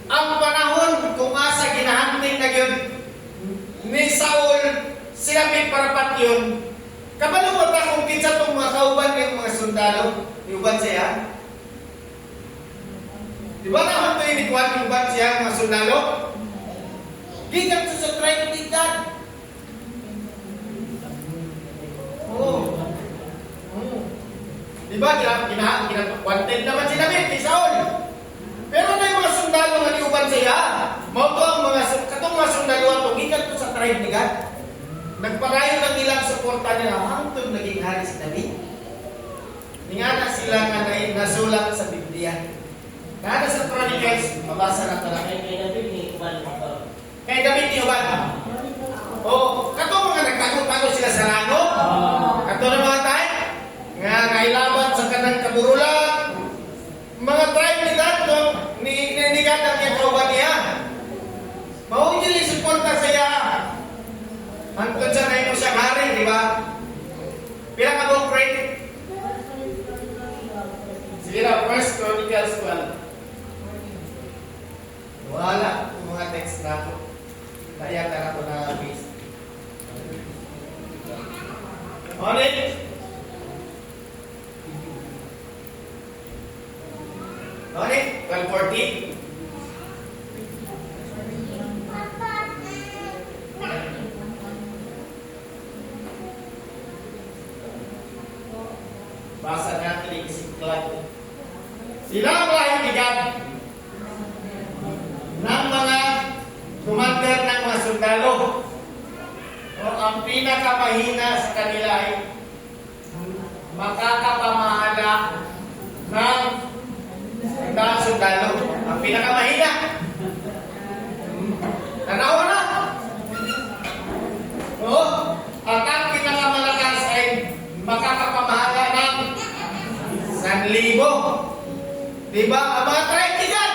ang panahon kung asa ginahanting na yun ni Saul, sila may parapat yun. Kabalo mo ta kung kinsa itong mga kauban ng mga sundalo, iuban siya. Di ba naman ito yung ikuan, iuban siya mga sundalo? Gigat sa tribe ni God. Di ba, wanted naman si David, ni Saul. Pero na yung mga sundalo nga niuban siya. Mauto ang katong mga sundalo ang gigat sa tribe ni God. Nagparayo ng ilang suporta nila hangtod naging hari si David. Ningana sila nga nasulat sa Biblia. Kada sa Chronicles, mabasa na ito lang. Kay David ni Uban. Kay David ni Uban. Kato mga nagtago-tago sila sa lango. Kato na mga tayo. Nga nailaban sa kanang kaburulan. Mga tribe ni God, ni God ang yung kauban niya. Mahuli yung suporta siya. Hangtod sa na ito siyang hari, di ba? Pila ka buong grade? Sige na, 1 Chronicles 12. Wala yung mga text na ako. Kaya ka na ako na-miss. Ulit! Ulit! 12:14. Basa natin yung isiklat. Sila ang lahibigan ng mga commander ng mga sundalo. O ang pinakamahina sa kanila ay makakapamahala ng sundalo sundalo. Ang pinakamahina. Tanawa na. O, at ang pinakamalakas ay makakapamahala ng 1,000. Diba? Ang mga traibigan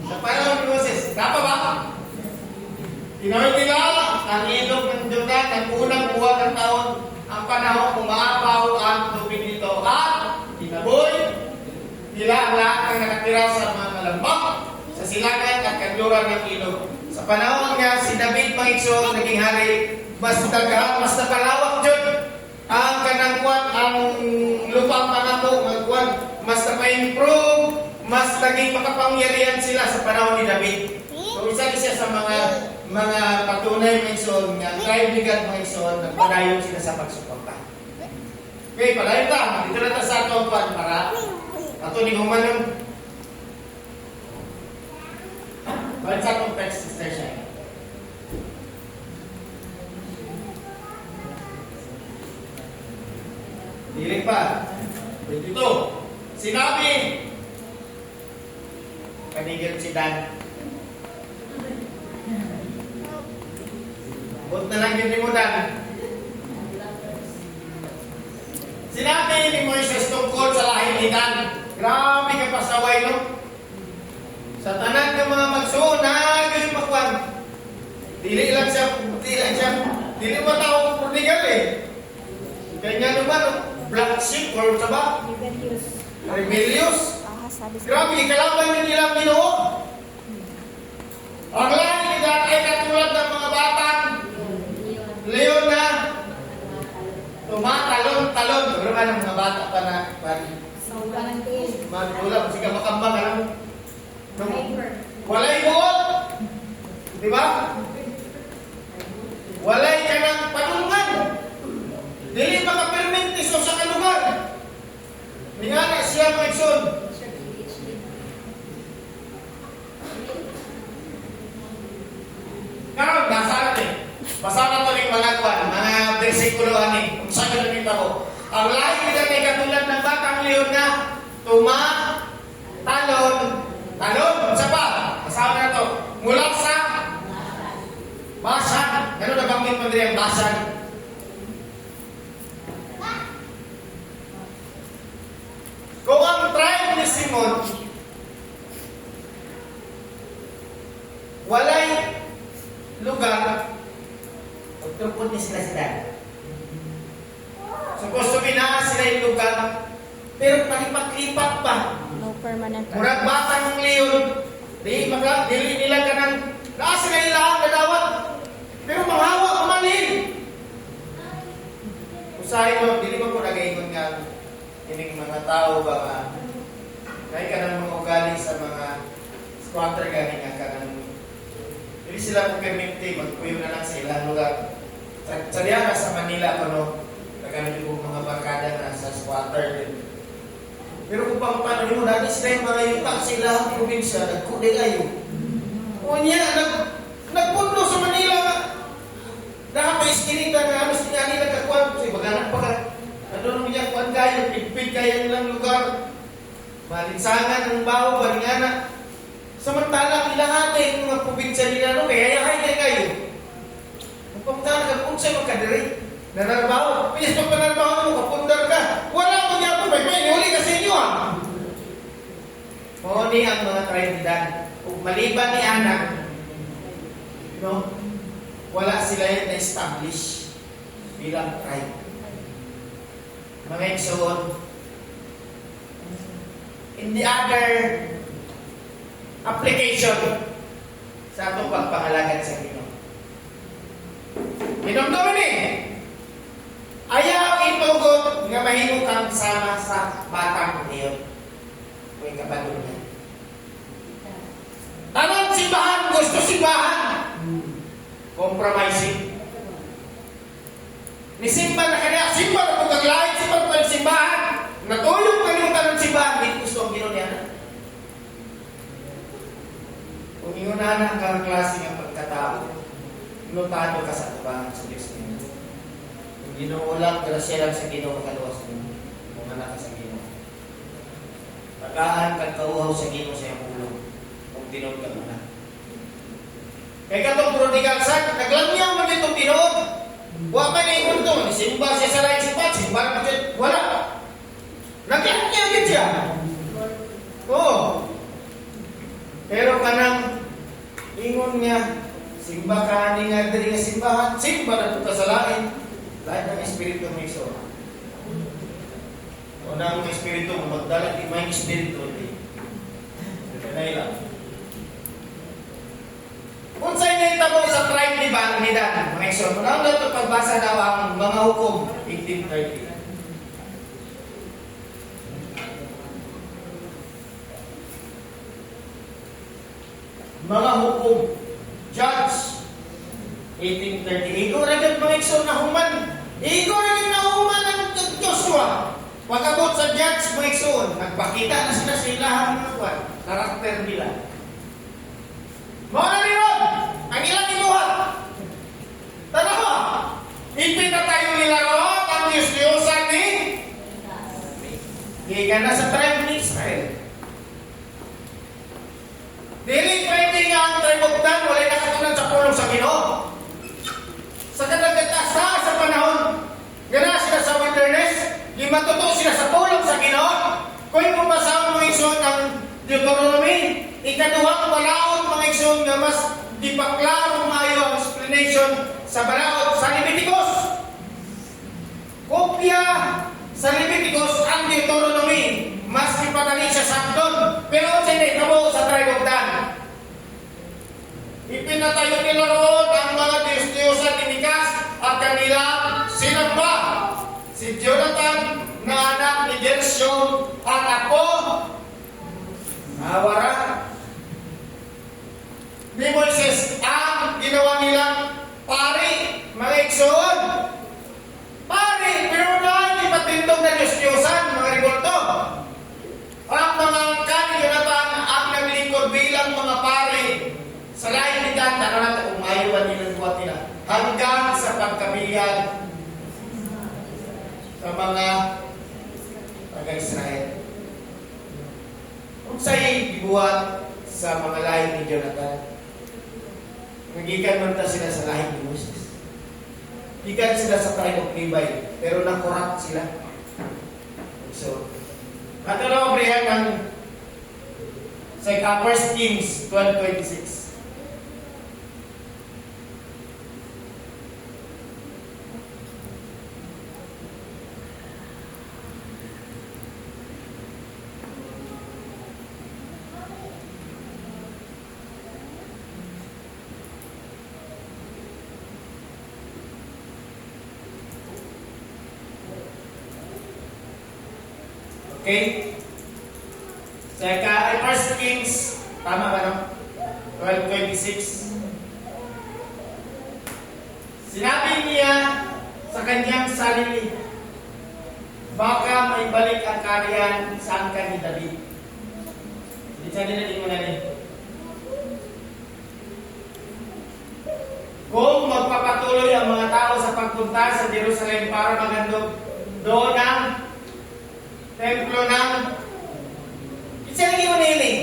sa panahon ni Moses. Tama ba? Tinawag nila ang ilog ng Jordan ng unang buwan ng taon, ang panahon kung maapaw ang tubig nito. At tinaboy nila ang lahat ng nakatira sa mga malambak, sa silangan at kanluran ng ilog. Sa panahon niya, si David Pangitsyon naging hari, mas daghan, mas napalawak dyan ang kanangkuan, ang lupang panako, ang kuan, mas napa-improve, mas naging makapangyarihan sila sa panahon ni David. So isa siya sa mga patunay mention nga kaibigan mention na padayon sila sa pagsuporta. Okay, padayon ta. Dito na ta sa atong kuan para ato ni humanong balik sa atong text station. Dili pa. Dito. Sinabi kanigyan si Dan. Huwag na lang yun mo, Dan. Sinabi ni Moises tungkol sa lahi ni Dan. Grabe ka pasaway, no? Sa tanan ng mga magsuon, naging makwan. Dili dili mo tao prodigal eh. Kanya naman, black sheep, or sa ba? Rebellious. Grabe, kalaban nila Ginoo. Ang lahi ni Dan ay katulad ng mga batang leon na tumatalon-talon. Pero ka ng mga bata pa na magulap, sige makambang alam mo. Walay buot. Di ba? Walay ka ng panungan. Dili makaperminti so sa kalugar. Nga na siya maigsoon. Karon basa natin. Basa na to ning mga kwan, mga bersikulo ani. Kung saan ka nakita ko. Ang lahi nila kay katulad ng batang leon na talon. Sa pa. Basa na to. Mula sa basan. Ganun na banggit mo din ang basan. Kung ang tribe ni Simon walay lugar, magtungkol ni sila. Supposed to be na sila yung lugar, pero palipat-lipat pa. No permanent. Murag batang leon, dili nila ka ng sila yung lahat na dawat, pero manghawa kumanin. Usahin mo, dili mo po nag-iingon nga kining mga tao ba kaya ka ng mga ugali sa mga squatter gani nga ka ng hindi sila kung permiti magpuyo na lang sa ilang lugar sa diyan sa Manila no nagano yung mga barkada na sa squatter din pero kung paano yun dati sila yung mga yutak sa ilang probinsya nagkude kayo o niya nagpuno sa Manila nakapaiskirita na halos niya nila nagkakuan kasi maganak pa ka ano niya kuan kayo, pigpig kayo nilang lugar. Malinsangan ng baho, balingana. Samantala, ilahati mga probinsya nila no, kaya yahay kayo. Kung pagkala ka, kung sa'yo magkadiri, nanarbaho. Pinis pag panarbaho mo, kapundar ka. Wala mo niya po, may huli ka sa inyo Ni ang mga tribe kung maliban ni anak, no, wala sila yung na-establish bilang tribe. mga igsoon, in the other application sa atong pagpangalagad sa Ginoo. Hinumdumin ni, ayaw itugot nga mahimo kang sama sa batang niyon. Kung kapatid niya. Tanong simbahan, gusto simbahan. Compromising. Ni simba na kanya, simba na pagkaglain, simba na pagkaglain simbahan. Natulog na yung tanong simbahan, hindi gusto ang Ginoo niya. Kung iunahan ang karang klase ng pagkatao, notado ka sa tubangan sa Diyos niyo. Kung Ginoo lang, grasya lang sa Ginoo, makaluwas niyo. Kung anak ka sa Ginoo. Pagkaan kang kauhaw sa Ginoo sa iyong ulo. Kung tinod ka na. Kaya katong prodigal son, naglangyaw mo dito tinod. Huwag ka na ikon ito. Simba siya sa lain simba. Simba na siya. Wala. Naglangyaw din siya. Oo. Pero kanang ingon niya, simba ka ni nga diri nga simbahan, simba na ito sa lain. Lahat ng espiritu ng iso. O na ang espiritu mo, magdala di may espiritu. Kanay lang. Kung sa'yo na itabo sa tribe ni Bangnidan, mga iso, kung ano ito pagbasa daw ang mga hukom, 1830. Mga hukom, Judge, 1830. Igo rin mga iso na human. Igo rin na human ng Joshua. Pag-abot sa Judge, mga iso, nagpakita na sila sa ilahang mga karakter nila. Mga naliron, ang ilang inuha. Tanda ko, hindi na tayo nilarot ang Diyos-Diyosan ni Higa na sa tribe ni Israel. Dili pwede nga ang tribe of Dan, wala nakatunan sa pulong sa Ginoo. Sa kadagata sa panahon, gana sila sa wilderness, di matuto sila sa pulong sa Ginoo. Kung mabasaan mo iso ng Deuteronomy, ikaduhang balaod mga igsoon nga mas di pa klaro maayo ang explanation sa balaod sa Leviticus. Kopya sa Leviticus ang Deuteronomy, mas ipadali siya sa Abdon, pero hindi kamo sa tribe of Dan. Ipinatayo nila roon ang mga Diyos-Diyosan ni Mikas at kanila sinamba. Si Jonathan na anak ni Gershom at ako, Awara. Ni Moises ang ginawa nilang pari, mga igsoon. Pari, pero na ipatindog na Diyos-Diyosan, mga rigolto. Ang mga kani Jonathan ang naglingkod bilang mga pari. Sa lain ni Dan, nakalata kung ayawan nilang buhat nila. Hanggang sa pagkabiyag sa mga taga-Israel. Kung sa'y gibuhat sa mga lahi ni Jonathan, nagikan man ta sila sa lahi ni Moses. Gikan sila sa tribe of Levi, pero nakorrupt sila. So, katulong brihan ng sa 1 Kings 12:26. Okay? Sa 1 Kings, tama ba no? 12:26. Sinabi niya sa kanyang sarili, baka may balik ang kariyan sa angkan ni David. Isa din natin muna rin. Kung magpapatuloy ang mga tao sa pagpunta sa Jerusalem para magandog doon ang templo ng isa lang yung uniling.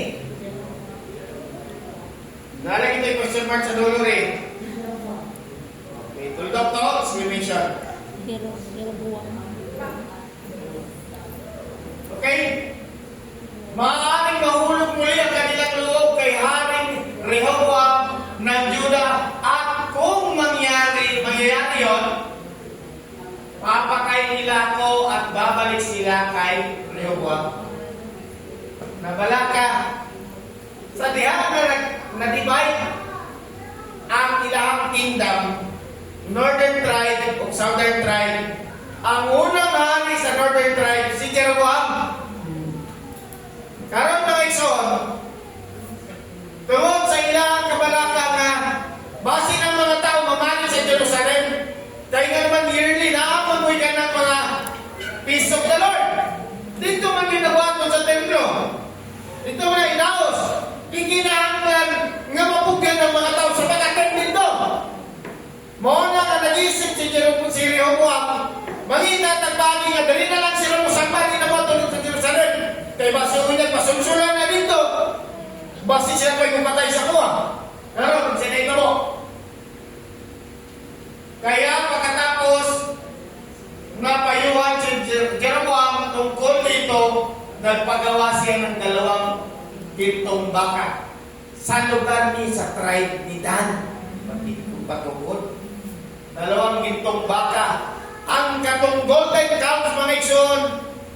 Nalagay ito yung question mark sa dulo rin. Okay, tuldok to, exclamation. Pero buwang. Okay? Maaaring mahulog muli ang kanilang loob kay Haring Rehoboam ng Juda at kung mangyayari yon, papatay nila ako at babalik kay Rehoboam. Nabala ka sa diha na-divide ang ilang kingdom, northern tribe o southern tribe. Ang unang hari sa northern tribe, si Jeroboam. Karon mga igsoon, tungod sa ilang kabalaka nga, base ng mga tao mamali sa Jerusalem, kaya nga naman yearly, naapamoy ka ng mga Feast of the Lord. Dito man ginabuhaton sa templo. Dito man inaos. Ikinahanglan nga mapugyan ng mga tao sa pag-attend dito. Mao na nga nag-isip si Rehoboam, mangita tagbagi nga dali na lang sila musamba, di na ba tulog sa Jerusalem. Kaya base unyag, masunsulan na dito. Base siya pa yung patay sa kuha. Karon, sinay na mo. Kaya pagkatapos napayuhan si Jeroboam tungkol dito, nagpagawa siya ng 2 gintong baka sa lugar ni sa tribe ni Dan. Patungkol 2 gintong baka. Ang katong golden cows, mga igsoon,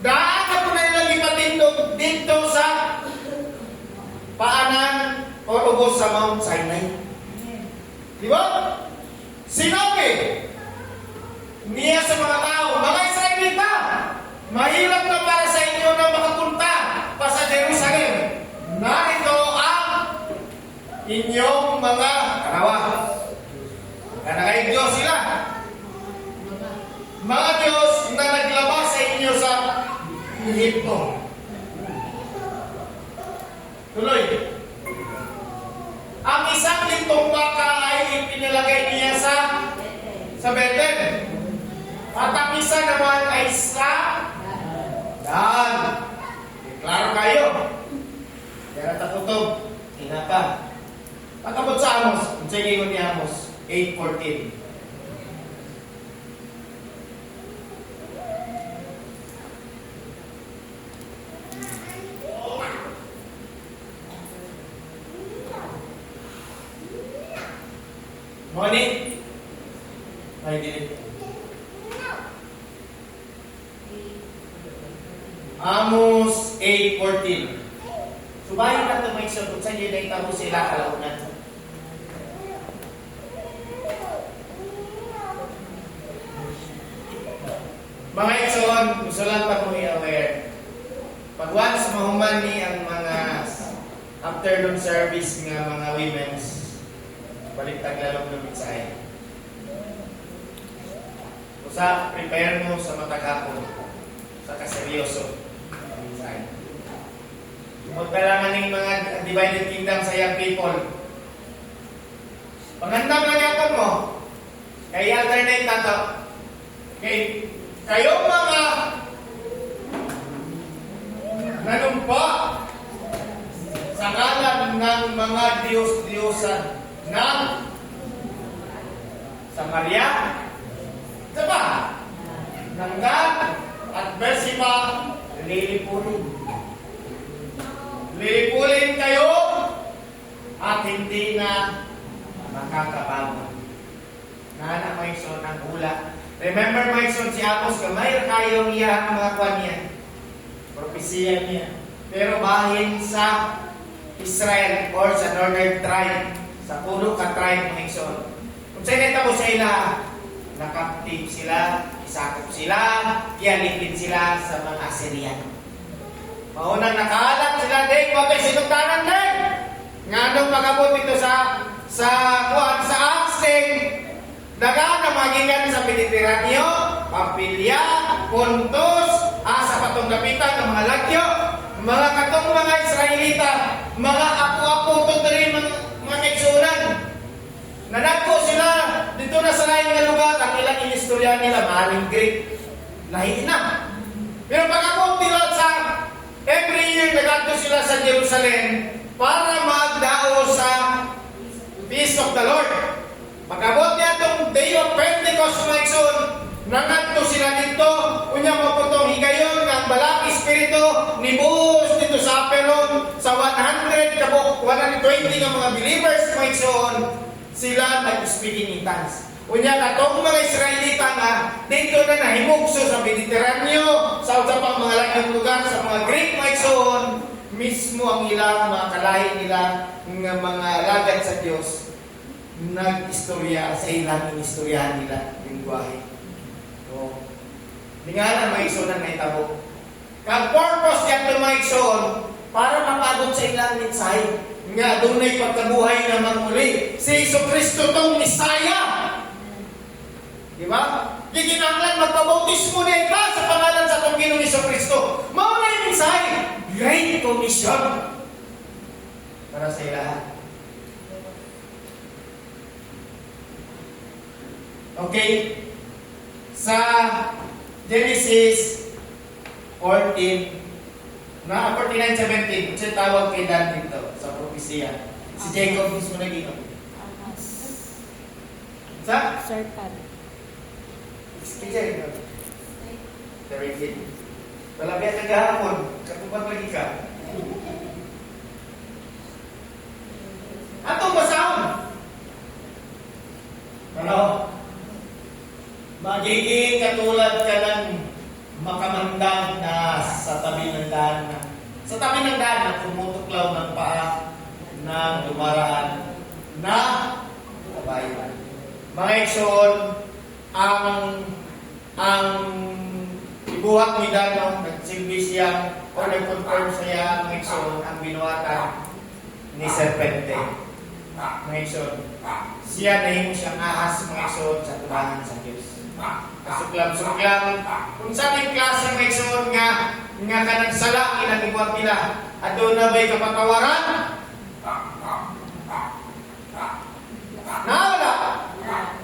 daan na po na ilang ipatindog dito sa paanan o ubos sa Mount Sinai. Di ba? Sinabi niya sa mga tao, mga Israelita, mahirap na para sa inyo na makapunta pa sa Jerusalem. Narito ang inyong mga karawa. Kanakay Diyos sila. Mga Diyos na naglabas sa inyo sa Egypto. Tuloy. Ang isang lintong baka ay ipinalagay niya sa Bethel. At ang isa naman ay sa Dan. Klaro kayo. Kaya takutob. Inaka. Pagkabot sa Amos. Ang sige mo ni Amos. 8:14. Morning. Ay, dili. Amos 8:14. Subayin na ito may isot sa inyo na itamo sila kalaunan. Mga igsoon, gusto lang pa kong i-aware. Pag once mahuman ni ang mga afternoon service nga mga women's, balik taglalong ng mensahe. Usa, prepare mo sa matagapon, sa kaseryoso ng mensahe. Magkailangan ng mga divided kingdom sa young people. Pangandam na yapon mo, kaya alternate na to. Okay. Kayong mga nanumpa sa ngalan ng mga Diyos-Diyosan ng Samaria, diba? Ng Gad at Berseba, lilipulin. Lilipulin kayo at hindi na makakabangon. Nana may son ang hula. Remember my son, si Amos, kamay kayong iya ang mga kwan niya. Propesya niya. Pero bahin sa Israel or sa northern tribe, sa puno ka tribe mga son. Kung sinita mo sa ila, nakaptive sila, isakop sila, ialipin sila sa mga Assyrian. Maunang nakaalat sila, dek, wag ay sinugtanan, dek! Nga nung magabot dito sa Akseng, daga na magingan sa Mediteraneo, Pampilya, Pontus, sa patong dapitan ng mga Lagyo, mga katong mga Israelita, mga apo-apo ito rin mga kaigsunan. Nanagpo sila dito na sa lain nga lugar, ang ilang inistorya nila, maring Greek, lahi na. Pero pagkabot nila sa every year, nagagto sila sa Jerusalem para magdao sa Feast of the Lord. Pagkabot niya itong Day of Pentecost, mga igsoon, nangadto sila dito, unya mo po itong higayon, ng Balak Espiritu, nibuhos dito sa Aperon, sa 100, kabok 120 ng mga believers, mga igsoon, sila nag-speaking in tongues. Unya katong mga Israelita nga dito na nahimugso sa Mediteraneo, sa usa pang mga laing lugar sa mga Greek maigsoon, mismo ang ilang mga kalahi nila nga mga lagad sa Dios nag-istorya sa ilang istoryahan nila ng buhay. So, di nga na maigsoon na itabo. Kag purpose niya maigsoon para mapagod sa ilang mensahe nga dunay pagkabuhay na muli. Si Jesucristo tong Misaya. Di ba? Giginanglan magpabautismo niya ka sa pangalan sa itong Ginoong Jesucristo. Mauna yung mensahe. Great Commission. Para sa ilahan. Okay. Sa Genesis 14, na 49:17, siya tawag kay Dan dito sa propesya. Si Jacob mismo na gino. Ahas. Sa? Serpent. Sige, Tarigin. Talaga ka gahapon, katupad lagi ka. Atong basahon. Ano? Magiging katulad ka ng makamandang na sa tabi ng daan na sa tabi ng daan na tumutuklaw ng paa ng dumaraan na kabayan. Mga ikson, ang ibuhat ni Dano, nagsilbi siya o nag-confirm siya mga ikson ang binuhatan ni Serpente. Mga ikson, siya nahimo siyang ahas mga ikson sa tulangan sa Diyos. Kasuklam-suklam. Kung saan yung klase mga ikson nga kanagsala ilang ibuhat nila, adun na ba'y kapatawaran? Wala.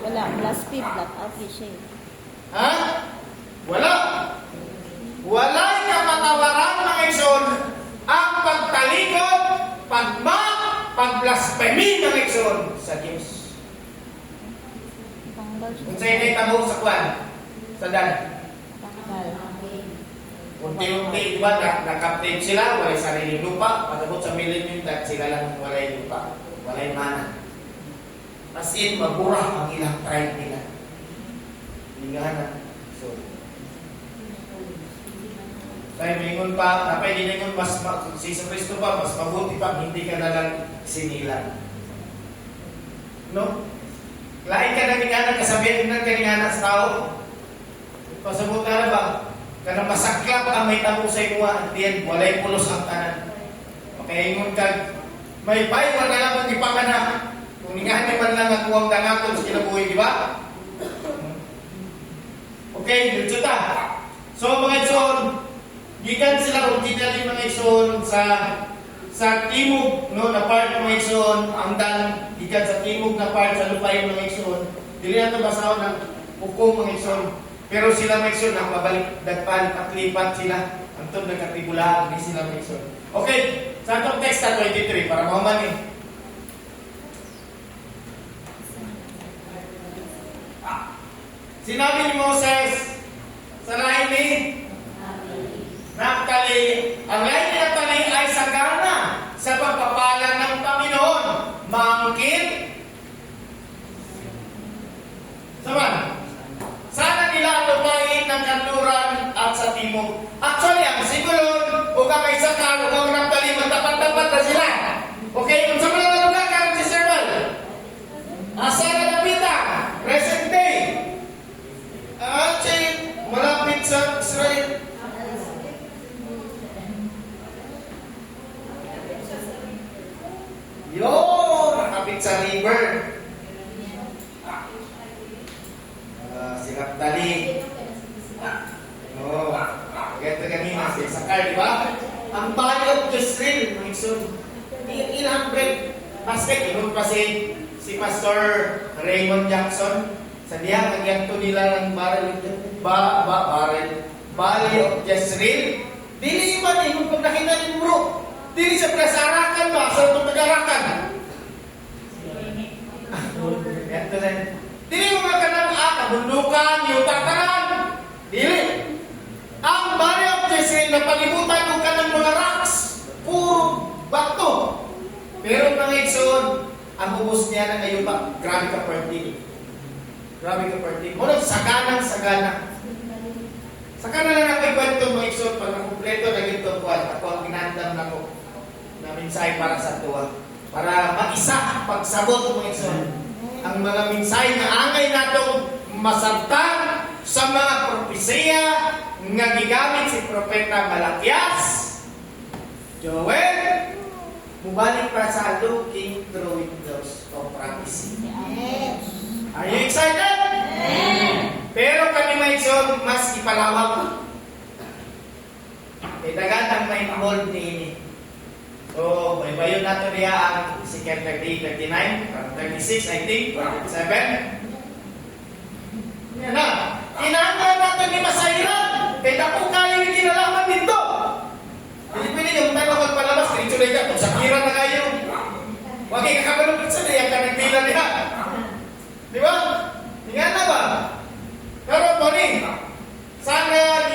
Wala. Blaspheme. Black out siya. Ha? Wala. Wala'y kapatawaran mga ikson ang pagtalikod, pagblasphemy mga ikson sa Diyos. Tanggal. Kung sa'yo na'y tabo sa kwan, sa dan. Tanggal. Unti-unti, di ba, nakaptake sila, walay sariling lupa, pagabot sa millennium, dat sila lang walay lupa, walay mana. As in, mabura ang ilang tribe nila. Lingahan. So, tayo mingon pa, napay diningon mas si Kristo pa, mas mabuti pa, hindi ka na lang sinilang. No? Lain ka na kinana, kasabihin ng kanina sa tao. Pasabot na ba? Kanang masaklap ang may tabo sa imuha, at diyan, walay pulos ang tanan. Makaingon ka, may pay, wala lang ang ipakanak. Kung ningahan man lang ang kuwang dangaton sa kinabuhi, di ba? Okay, dito ta. So, mga ison, gikan sila originally mga ison sa timog, no, na part ng mga ison, ang dan, gikan sa timog na part sa lupay mga ison. Dili na ito basahon ng hukom mga ison. Pero sila mga ison, nakabalik, dagpan, paklipat sila. Antod nagkatibulahan, hindi sila mga ison. Okay, sa itong text na 23, para mahuman eh. Sinabi ni Moses sa lahi ni Naphtali, ang lahi ni Naphtali ay sagana sa pagpapala ng Panginoon. Maangkin. Saman, sana nila lupain ng kanluran at sa timog. Actually, ang sigulon, o kakay sa karo, kung Naphtali, magtapat-tapat na sila. Okay, kung sa mga lugar, karang si Serval. Asa na napita, present day. Malapit sa Israel. Malapit sa river. Si Naphtali. Ganito kanina, si Sakar, di ba? Ang body of Jezreel, mga ikson. Ilang break. Basket, yun pa si Pastor Raymond Jackson. Sa diya, nagyanto nila ng Valley of Jezreel. Dili man eh, kung nakita yung bro. Dili sa plasarakan ba? Sa itong pag-arakan. Ganto na. Dili mo makanang kabundukan, yung tataran. Dili. Ang Valley of Jezreel na palibutan kung kanang mga rocks. Puro bato. Pero mga ikson, ang ubos niya na ngayon pa, grabe ka pertinent. Grabe ka, party. Muna, saganang-sagana. Sakana lang ako ikwento mo, Ikson, pag nakumpleto na ginto ko at ako ang pinandam na ko na minsay para sa tuwa. Para maisa pagsabot mo, Ikson. Ang mga minsay na angay natong masabtan sa mga propesiya nga gigamit si Propeta Malakias, Joel, mubalik para sa looking through windows of prophecy. Are you excited? Pero kami may Ikson, mas ipalawak. May dagat ang may mold ni ini. So, may bayo na ito niya ang Ezekiel 30, 39, 36, I think, 47. Yan na. Kinahanglan natin ni Masayran. Kaya ako kayo yung kinalaman dito. Pili-pili yung tayo magpalabas. Diretso na ikaw. Sakira na kayo. Huwag kayo kakabalong sa niya. Kanagbilan niya. Di ba? Tingnan na ba? Pero Tony, sana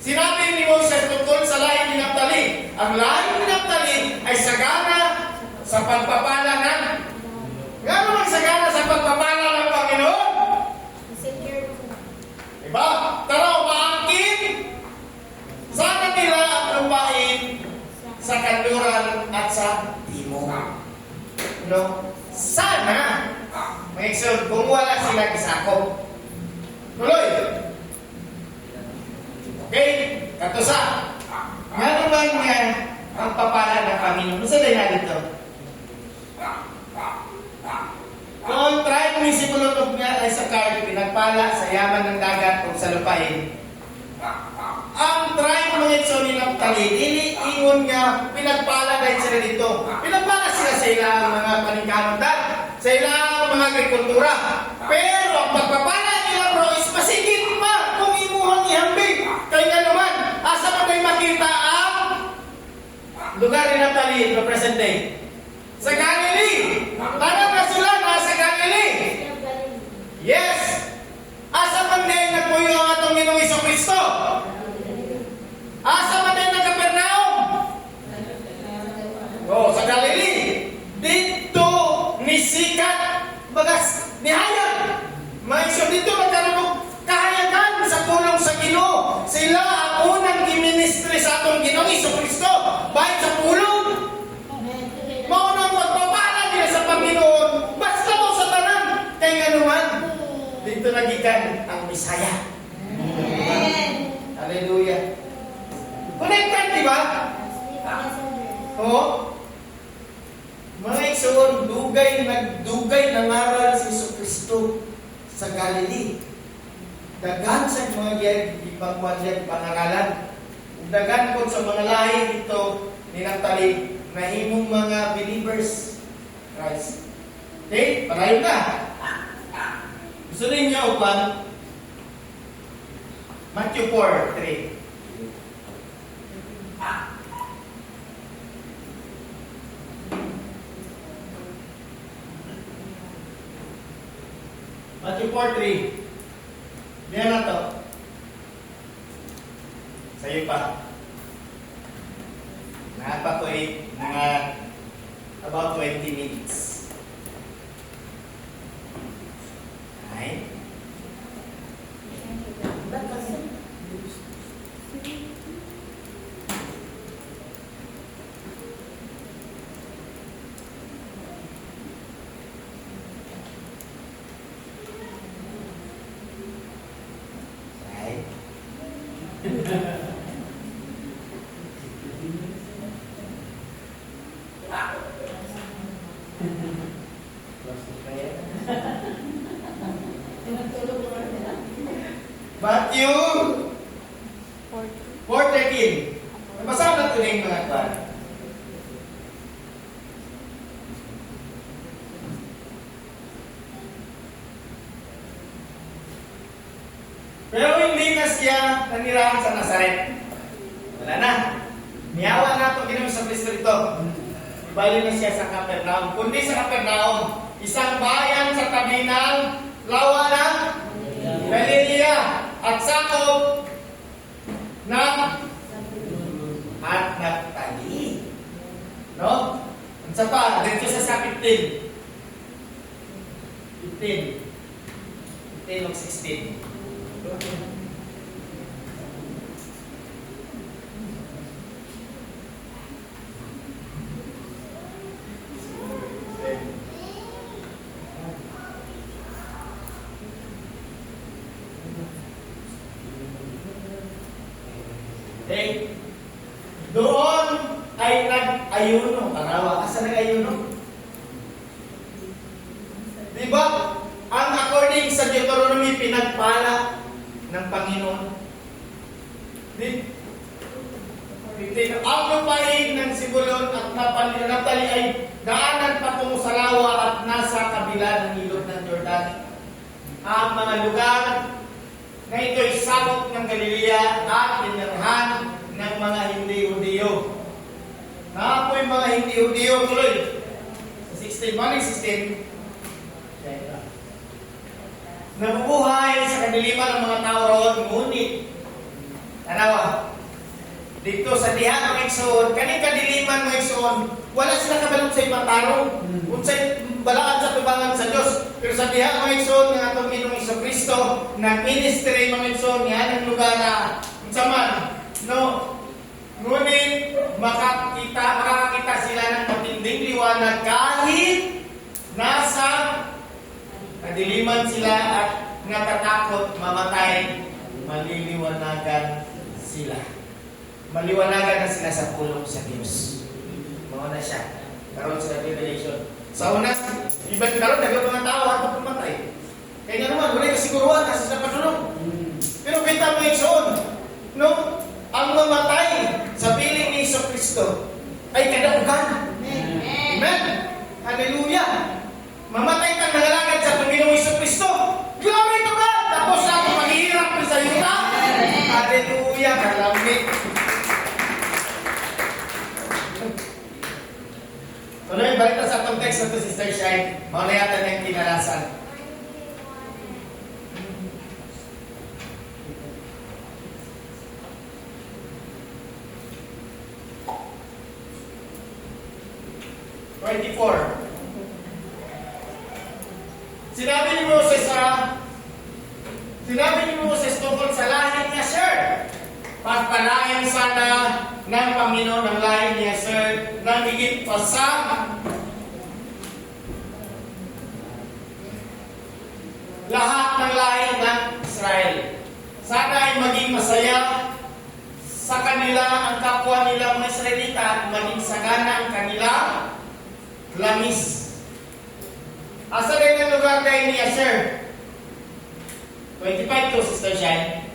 sinabi ni Moses tungkol sa lahi ni Naphtali. Ang lahi ni Naphtali ay sagana sa pagpapala ng nga naman sagana sa pagpapala ng Panginoon. Diba? Tara, umaangkin. Sana nila ang lupain sa kanluran at sa timog. No? Sana may Ikson, kung wala sila gisako. Tuloy. Okay? Katusa. Nga naman nga ang papala ng Panginoon. Masa tayo na dito? Kung tribe ni si Pulunog nga ay sa card, pinagpala sa yaman ng dagat o sa lupain. Ang tribe ng Ikson ni Naphtali, iniingon nga pinagpala dahil sila dito. Pinagpala sila sa ilang mga paningkarotan, sa ilang mga agrikultura. Pero ang pagpapala nila bro is masigit pa kung imuhang ihambing. Kaya naman, asa pa tayo makita ang lugar ni Naphtali no present day? Sa Galilee. Tanang nasulat sa Galilee. Yes. Asa man din nagpuyo ang atong Ginoong Jesucristo? Asa man din nagkapernaum? Oh, sa Galilee. Dito ni sikat bagas ni hayag. May so dito magkaroon kahayagan sa pulong sa Ginoo. Sila ang unang giministri sa atong Ginoong Jesucristo. Bahit sa pulong. Maunang pagpapala nila sa Panginoon. Basta mo sa tanan. Kaya nga naman, dito nagikan ang Bisaya. Hallelujah. Connected, di ba? Oo. Mga Ikson, nagdugay ng aral si Jesucristo sa Galilee. Dagan sa mga ipagwadyan pangalan. Dagan po sa mga lahi dito ni Naphtali na himong mga believers Christ. Okay? Parayon na. Gusto rin niyo upan? Matthew 4:3. Matthew 4:3. Diyan na to. Sa'yo pa. Napa ko mga about 20 minutes. Right? Matthew 4:13. Nabasa na ito na yung mga kwan. Pero hindi na siya nanirahan sa Nazaret. Wala na. Niyawa na ito, Ginoong Jesucristo dito. Bali na siya sa Capernaum. Kundi sa Capernaum, isang bayan sa tabi ng lawa ng Galilea at sakop ng at Naphtali. No? Ang sa pa, dito sa 15. 15. 15. 15 o 16. Okay. Doon ay nag-ayuno. Tanawa, asa nag-ayuno? Diba? Ang according sa Deuteronomy, pinagpala ng Panginoon. Ang lupain ng Sibulon at Naphtali ay daanan patungo sa lawa at nasa kabila ng ilog ng Jordan. Ang mga lugar na ito'y sakop ng Galilea at tinirahan ng mga hindi-Hudiyo. Na ako'y mga hindi-Hudiyo tuloy. Sa 16, Mali 16. Nabubuhay sa kadiliman ng mga tao roon, ngunit, tanawa, dito sa diha ng Exon, kaning kadiliman ng Exon, wala sila kabalong sa ipatarong, unsay balaan sa tubangan sa Diyos. Pero sa diha ng Exon, ng atong Ginoong Jesucristo, nag-ministry ng Exon, yan ang lugar na, unsa man, no, ngunit, makakita sila ng matinding liwanag kahit nasa kadiliman sila at natatakot mamatay, maliliwanagan sila. Maliwanagan na sila sa pulong sa Diyos. Mga na siya. Karoon sa Revelation. Sa una, ibang karoon, nagawang mga tao at pumatay. Kaya nga naman, wala kasiguruhan kasi sa patulong. Pero kita mo yung no? Ang mamatay sa piling ni Jesucristo ay kadaugan. Amen. Hallelujah. Mamatay kang nalalagad sa Panginoong Jesucristo. Glory to God! Tapos na ako maghihirap sa yuta. Hallelujah. Kalamit. Tuloy, balik na sa context na ito, Sister Shine. Mga na yata niyang kinalasan. Sinabi ni Moses tungkol sa lahi ni Asher. Pagpalain sana ng Panginoon ang lahi ni Asher na higit pa sa lahat ng lahi ng Israel. Sana ay maging masaya sa kanila ang kapwa nila mga Israelita at maging sagana ang kanila lamis. Asa rin ang lugar kay ni Asher? 25 to, Sister Shine.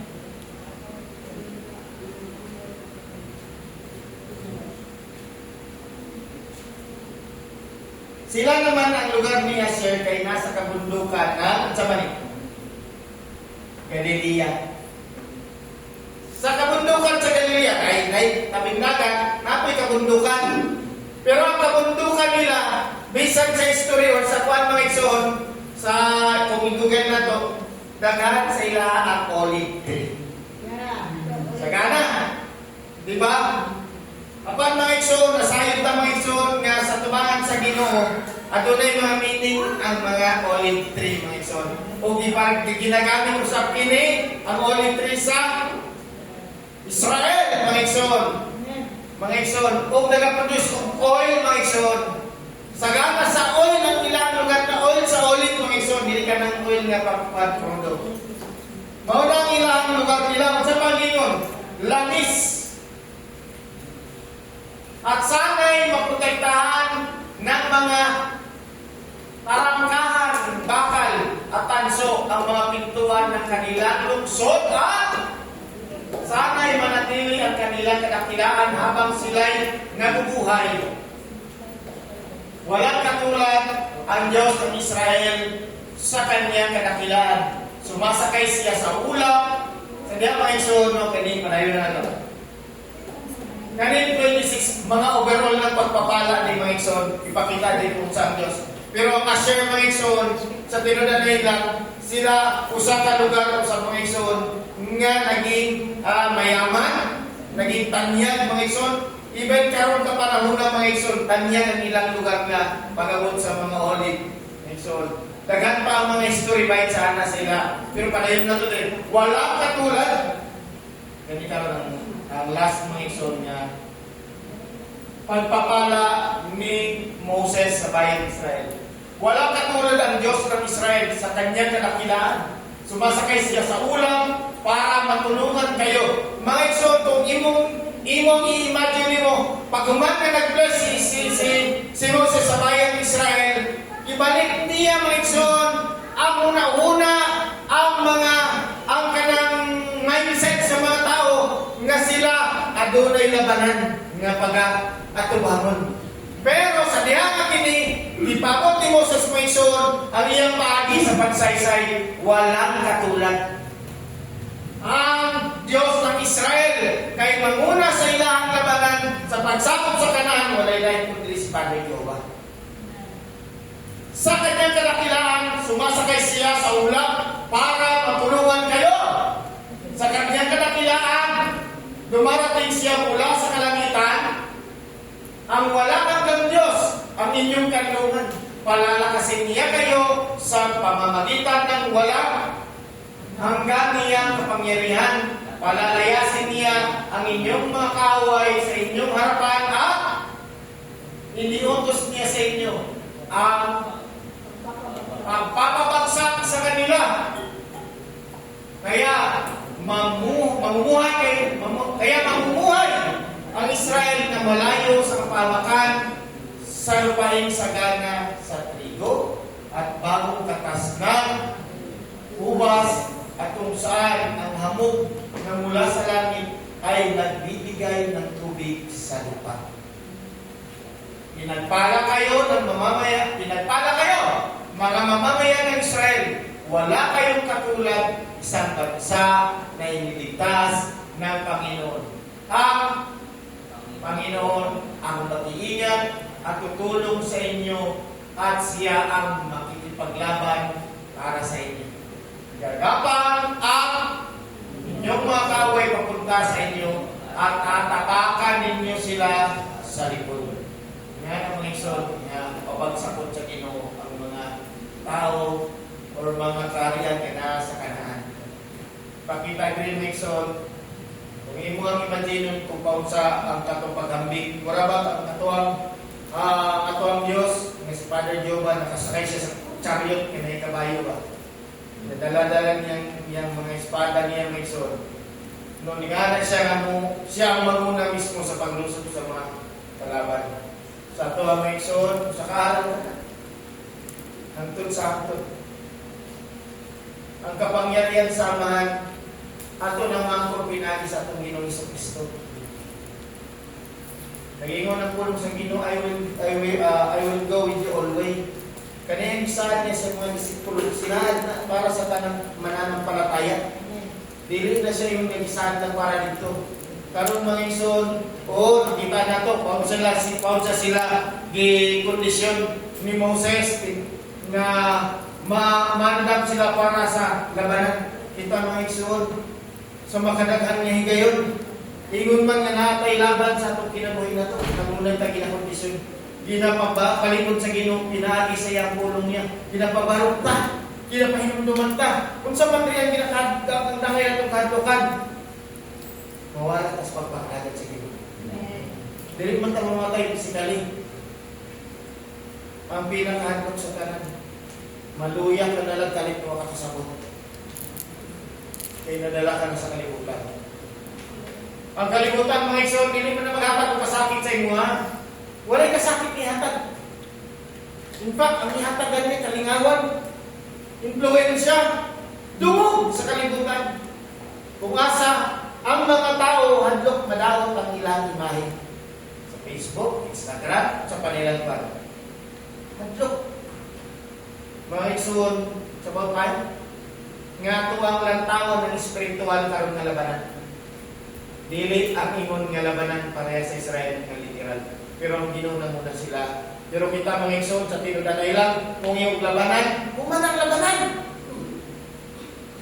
Sila naman ang lugar ni Asher kay nasa kabundukan ng Galilea. Sa kabundukan sa Galilea, ay tabing dagat, napoy kabundukan. Pero ang kabundukan nila, bisan sa history or sa kuwan mga igsoon, sa kumigugan na to, daghan sa ila ang olive tree. Sagana. Diba? Apan mga igsoon, nasayod na mga igsoon nga sa tumangan sa Ginoo, at doon mga meaning ang mga olive tree mga igsoon. O ginagamit usap kini ang olive tree sa Israel mga igsoon. Mga igsoon, o nag-produce of oil mga igsoon. Sagana sa oil ng ilang lugar na oil sa olive mga igsoon, hindi ka ng oil nga pagproduct. Mauna ang ilang lugar nila sa Panginoon, langis. At sana'y maprotektahan ng mga tarangkahan, bakal at tanso ang mga pintuan ng kanilang lungsod at sana'y manatili ang kanilang kadakilaan habang sila'y nabubuhay. Walang katulad ang Diyos ng Israel sa kanyang kadakilaan. Sumasakay siya sa ulap. Sa diya mga igsoon, kanin, manayon na ito. Kanin 26, mga overall ng pagpapala ni mga igsoon, ipakita din kung saan Diyos. Pero ang Asher mga igsoon, sa tinudan na ilang, sila usa ka lugar sa mga igsoon, nga naging mayaman, naging tanyag mga igsoon. Even karon ka panahon ng mga igsoon, tanyag ang ilang lugar na pagabot sa mga olive. Igsoon. Daghan pa ang mga history bite sana sila. Pero padayon na to din. Walang katulad. Ganito ang last mga igsoon niya. Pagpapala ni Moses sa bayan ng Israel. Walang katulad ang Diyos ng Israel sa kanyang kadakilaan. Sumasakay siya sa ulam para matulungan kayo. Mga igsoon, kung imong i-imagine mo, pag umaga nag-bless si Moses sa bayan ng Israel, ibalik niya mga igsoon, ang una-una, ang kanang mindset sa mga tao nga sila adunay labanan nga pag-atubangon. Pero sa diha kini ipabot ni Moses mga igsoon ang iyang paagi sa pagsaysay, walang katulad. Ang Diyos ng Israel kay manguna sa ilahang labanan sa pagsakop sa Kanaan, walay lain kundi si Padre Jehovah. Sa kanyang kadakilaan, sumasakay siya sa ulap para matulungan kayo. Sa kanyang kadakilaan, dumarating siya mula sa kalangitan. Ang wala hanggang Diyos, ang inyong kanlungan. Palalakasin niya kayo sa pamamagitan ng wala hanggang niyang kapangyarihan. Palalayasin niya ang inyong mga kaaway sa inyong harapan at iniutos niya sa inyo ang pagpapabagsak sa kanila. Kaya mamumuhay ang Israel na malayo sa kapawakan sa lupaing sagana sa trigo at bagong katas ng ubas at kung saan ang hamog na mula sa langit ay nagbibigay ng tubig sa lupa. Pinagpala kayo, mga mamamayan ng Israel, wala kayong katulad isang bansa na iniligtas ng Panginoon. Ang Panginoon ang mag-iingat at tutulong sa inyo at siya ang makikipaglaban para sa inyo. Gagapang ang inyong mga kaaway papunta sa inyo at tatapakan ninyo sila sa likod. Yan ang lingson na pabagsakot sa Ginoo ang mga tao o mga kariyan na sa Kanaan. Pakita green lingson, kung imo ang imagine kung paunsa ang katong paghambing, mura ba ang katuang Diyos, nga si Father Jehovah, nakasakay siya sa chariot, kinay kabayo ba? Nadala-dala niyang mga espada niya may sword. Nung ningana siya ang maguna mismo sa paglusot sa mga kalaban. Sa ito ang may sword, sa kahalan na. Hantod sa hantod. Ang kapangyarihan samahan, ato nang mangkor pinagi sa atong Ginoong Kristo. Nagingon ang pulong sa Ginoo, I will go with you always. Kanya yung saan niya sa mga disipulo, sinaad na para sa tanang mananampalataya. Dili na siya yung nag-isaan lang para dito. Karon mga ison, nakita na to, paunsa sila gi-kondisyon ni Moses na mandam sila para sa labanan. Kita mga ison, sa makadaghan niya higayon. Ingon man nga natay laban sa itong kinabuhi na to, nangunay ta ginakondisyon. Ginapalipod sa Ginoo, pinaagi sa iyang pulong niya. Ginapabarog ta, ginapahinumduman ta. Kung sa man riyan ginakadang dangay atong kadlokan, mawala tas pagpakagad sa Ginoo. Dili man ta mamatay physically. Ang pinakahandog sa tanan, maluyang ka nalang kalit mo kakasabot. Kaya nadala ka na sa kalibutan. Ang kalibutan mga igsoon, hindi mo na maghatag o kasakit sa imo ha. Walay kasakit ihatag. In fact, ang ihatag ganit, kalingawan, influensya, dungog sa kalibutan. Kung asa, ang mga tao hadlok madawat ang ilang imahe. Sa Facebook, Instagram, sa panilang pan. Hadlok. Mga igsoon, sa bawat nga tuwang lantawan ng espiritual karon nga labanan. Dili ang ingon nga labanan pareha sa Israel nga literal. Pero ang Ginoo na muna sila. Pero kita mga igsoon sa tinudanay lang kung yung labanan, humanang labanan.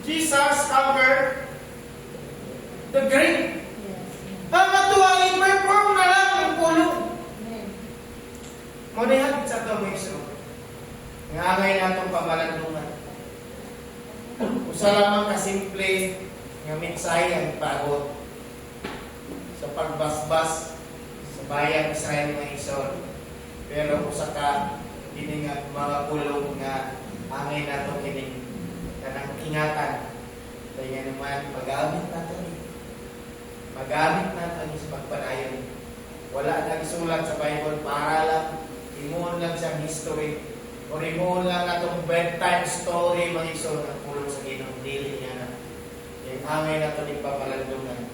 Jesus conquered the grave. Ang matuwang i-perform na lang ang pulong. Muna sa ito mga igsoon. Nga angay na itong pamalan Usa lamang kasimple nga mensahe ang pagod sa pagbasbas sa bayan Israel nga isod. Pero usa ka kini nga mga pulong nga angay nato kini kanang ingatan. Kaya naman magamit nato ni. Magamit nato ni sa pagpanayon. Wala nang sulat sa Bible para lang imuon lang siyang history o imuon lang natong bedtime story mga isod ang pulong sa Ginoo dili niya na. Yung angay nato ni papalandungan.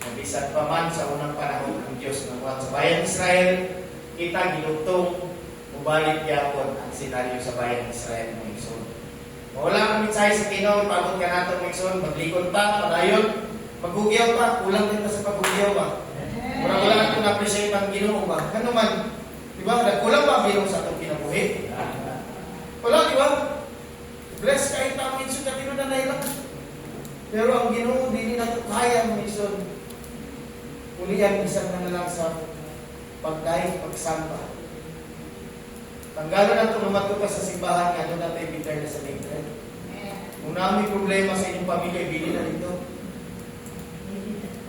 Nabisan pa man sa unang panahon ng Diyos ng sa bayan Israel, kita gilutong mubalik yapon ang senaryo sa bayan Israel ng Ikson. Wala kang mensahe sa Ginoo, pagod ka nato ng Ikson, maglikod pa, padayon, magugyaw pa, kulang din pa sa pagugyaw ba? Wala natin na-appreciate ang Ginoo ba? Ano man, di ba? Nagkulang ba ang Ginoo sa itong kinabuhi? Wala, di ba? Bless kahit ang Ikson na tinunanay lang. Pero ang Ginoo, hindi nato kaya ng Ikson. Ulihan isang na lang sa pagdaig, pagsamba. Tanggalan na ito lumato ka sa simbahan nga doon natin bitter na sa Tingren. Kung namin problema sa inyong pamilya, ibili na dito.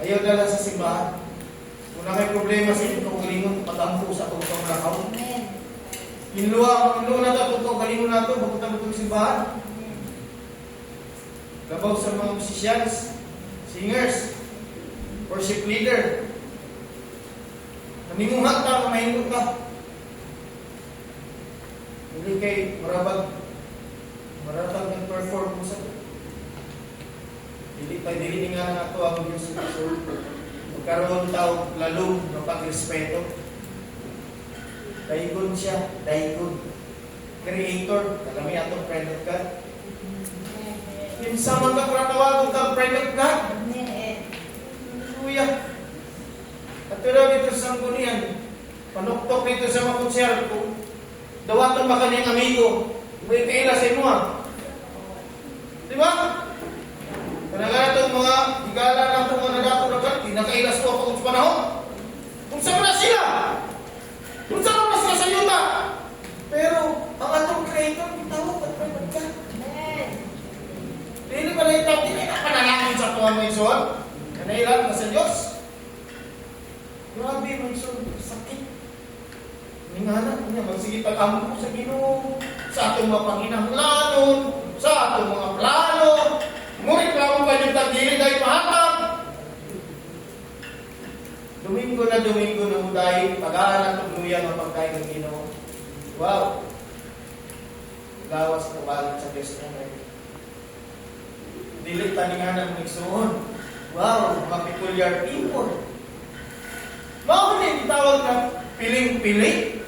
Ayaw na lang sa simbahan. Kung na may problema sa inyong kaugalingon, patampo sa itong lakaw. Hinluwa na ito, itong kaugalingon na ito, bakit itong simbahan. Labaw sa mga musicians, singers, worship leader. Naminguhat ka, mahingot ka. Hindi kay maratag ng-perform mo sa dili nga na ito ang Diyos sa Lord. Magkaroon tao lalong ng pagrespeto. Daigon siya, daigon. Creator, kalami atong friend of God. Minsan man ka tawag kang friend of God. Hallelujah. At pero dito sa Sanggunian, panuktok dito sa mga konsyerto, dawaton ba kaniyang amigo, may kaila sa imo ha. Di ba? Kanagana itong mga higala ng itong mga nadato-dagat, pinakailas ko ako sa panahon. Kung saan na sila? Kung saan na sila sa yuta? Pero, ang atong creator, bitawag at pagpagka. Hindi pala itawag, hindi na panalangin sa tuwan mo ison. Kanailan ka sa Diyos. Grabe mo ison, sakit. Minganan niya, magsige pag-ampo sa Ginoo, sa atong mga panginahanglanon, sa atong mga plano. Ngunit plano pa yung tagdili dahil mahatag. Domingo na uday, pag-aaral ng luya ng pagkain ng Ginoo. Wow! Gawas na balik sa Diyos na rin. Dilit taninganan ng igsoon. Wow! Mga peculiar people. Bakit hindi tawag na piling-piling?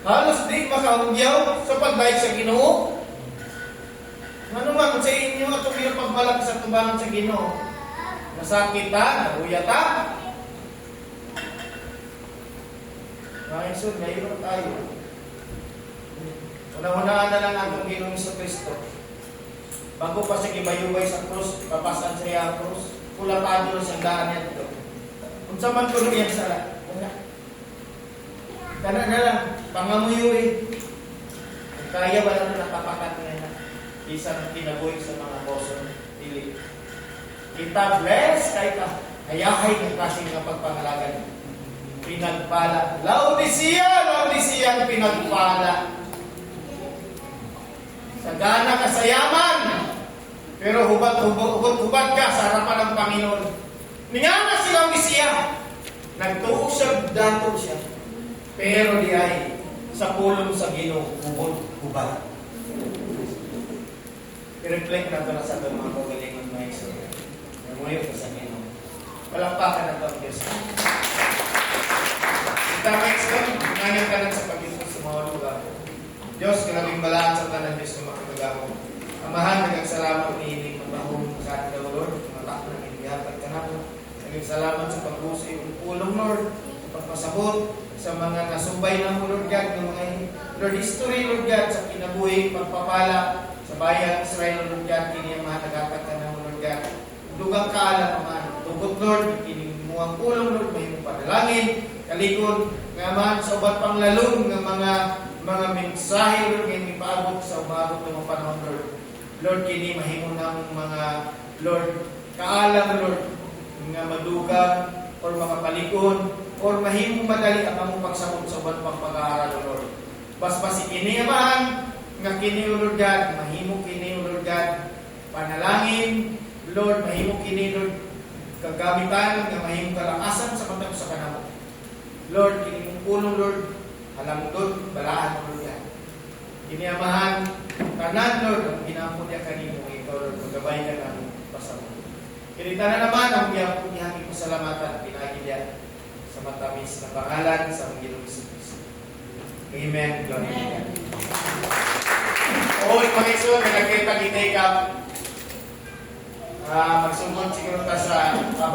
Halos di makahugyaw sa pagdaig sa Ginoo. Ano man sa inyo at yung pagbalak sa tubangan sa Ginoo? Nasakita, nahuyata. Mga isod, mayroon tayo. Una-unaan na lang ang Ginoong Kristo. Bago pa siya gibayubay sa krus, papasan siya ang krus, pulatado na siyang daan niya dito. Kung sa man tulog yan sa wala. Kana na lang, pangamuyuri. Kaya ba lang natapakat niya na isang tinaboy sa mga boso, dili. Kita bless, kahit hayahay ng klaseng ng pagpangalagan. Pinagpala. Laodicea ang pinagpala. Sagana ka sa yaman, pero hubad ka sa harapan ng Panginoon. Ningana si Laodicea, nagtuo siya, dato siya. Pero di ay sa pulong sa Ginoo, hubad. I-reflect na ito na sa mga kagalingon mga iso. Ngayon ka sa Ginoo. Palakpakan na ito ang Diyos. Kita ka iso, nangyang ka lang sa pag-ibig sa mga lugar. Diyos, kalabing balaan sa tanan Diyos ng mga kagamo. Amahan, nagagsalamat ni Ining Matahong sa ating daw, Lord. Matak na iniyapat ka na po. Nagagsalamat sa pag-usay ng pulong, Lord. Sa pagpasabot sa mga nasubay na mo, Lord God, ng mga Lord history, Lord God, sa kinabuhi, pagpapala sa bayan Israel, Lord God, kini ang mga nagapat ka na mo, Lord God. Dugang kaalam, mga tugot, Lord, kini mo ang pulong, Lord, may mong panalangin, kalikod, nga man sa ubat pang lalong ng mga mensahe, Lord, ngayon ipaabot sa umabot ng mga panahon, Lord. Lord, kini mahimo ng mga Lord, kaalam Lord, mga maduga or mga palikon or mahimo madali ang among pagsabot sa uban pang pag-aaral o Lord. Basbas kini amahan nga kini o Lord God, mahimo kini o Lord God, panalangin Lord, mahimo kini Lord kagamitan nga mahimo kalakasan sa matag sa kanamo. Lord, kini mong pulong Lord, halamdot balaan mo Lord God. Kini amahan kanan Lord, ang ginampo niya kanimo ikaw Lord, magabay ka namo pasamo. Kinita na naman ang iyang ihangin pasalamatan pinagilya sa matamis na pangalan sa Panginoong Hesus. Amen. Glory to God. Oo, mga iso, nagkita kita ikaw. Magsumbong siguro ta sa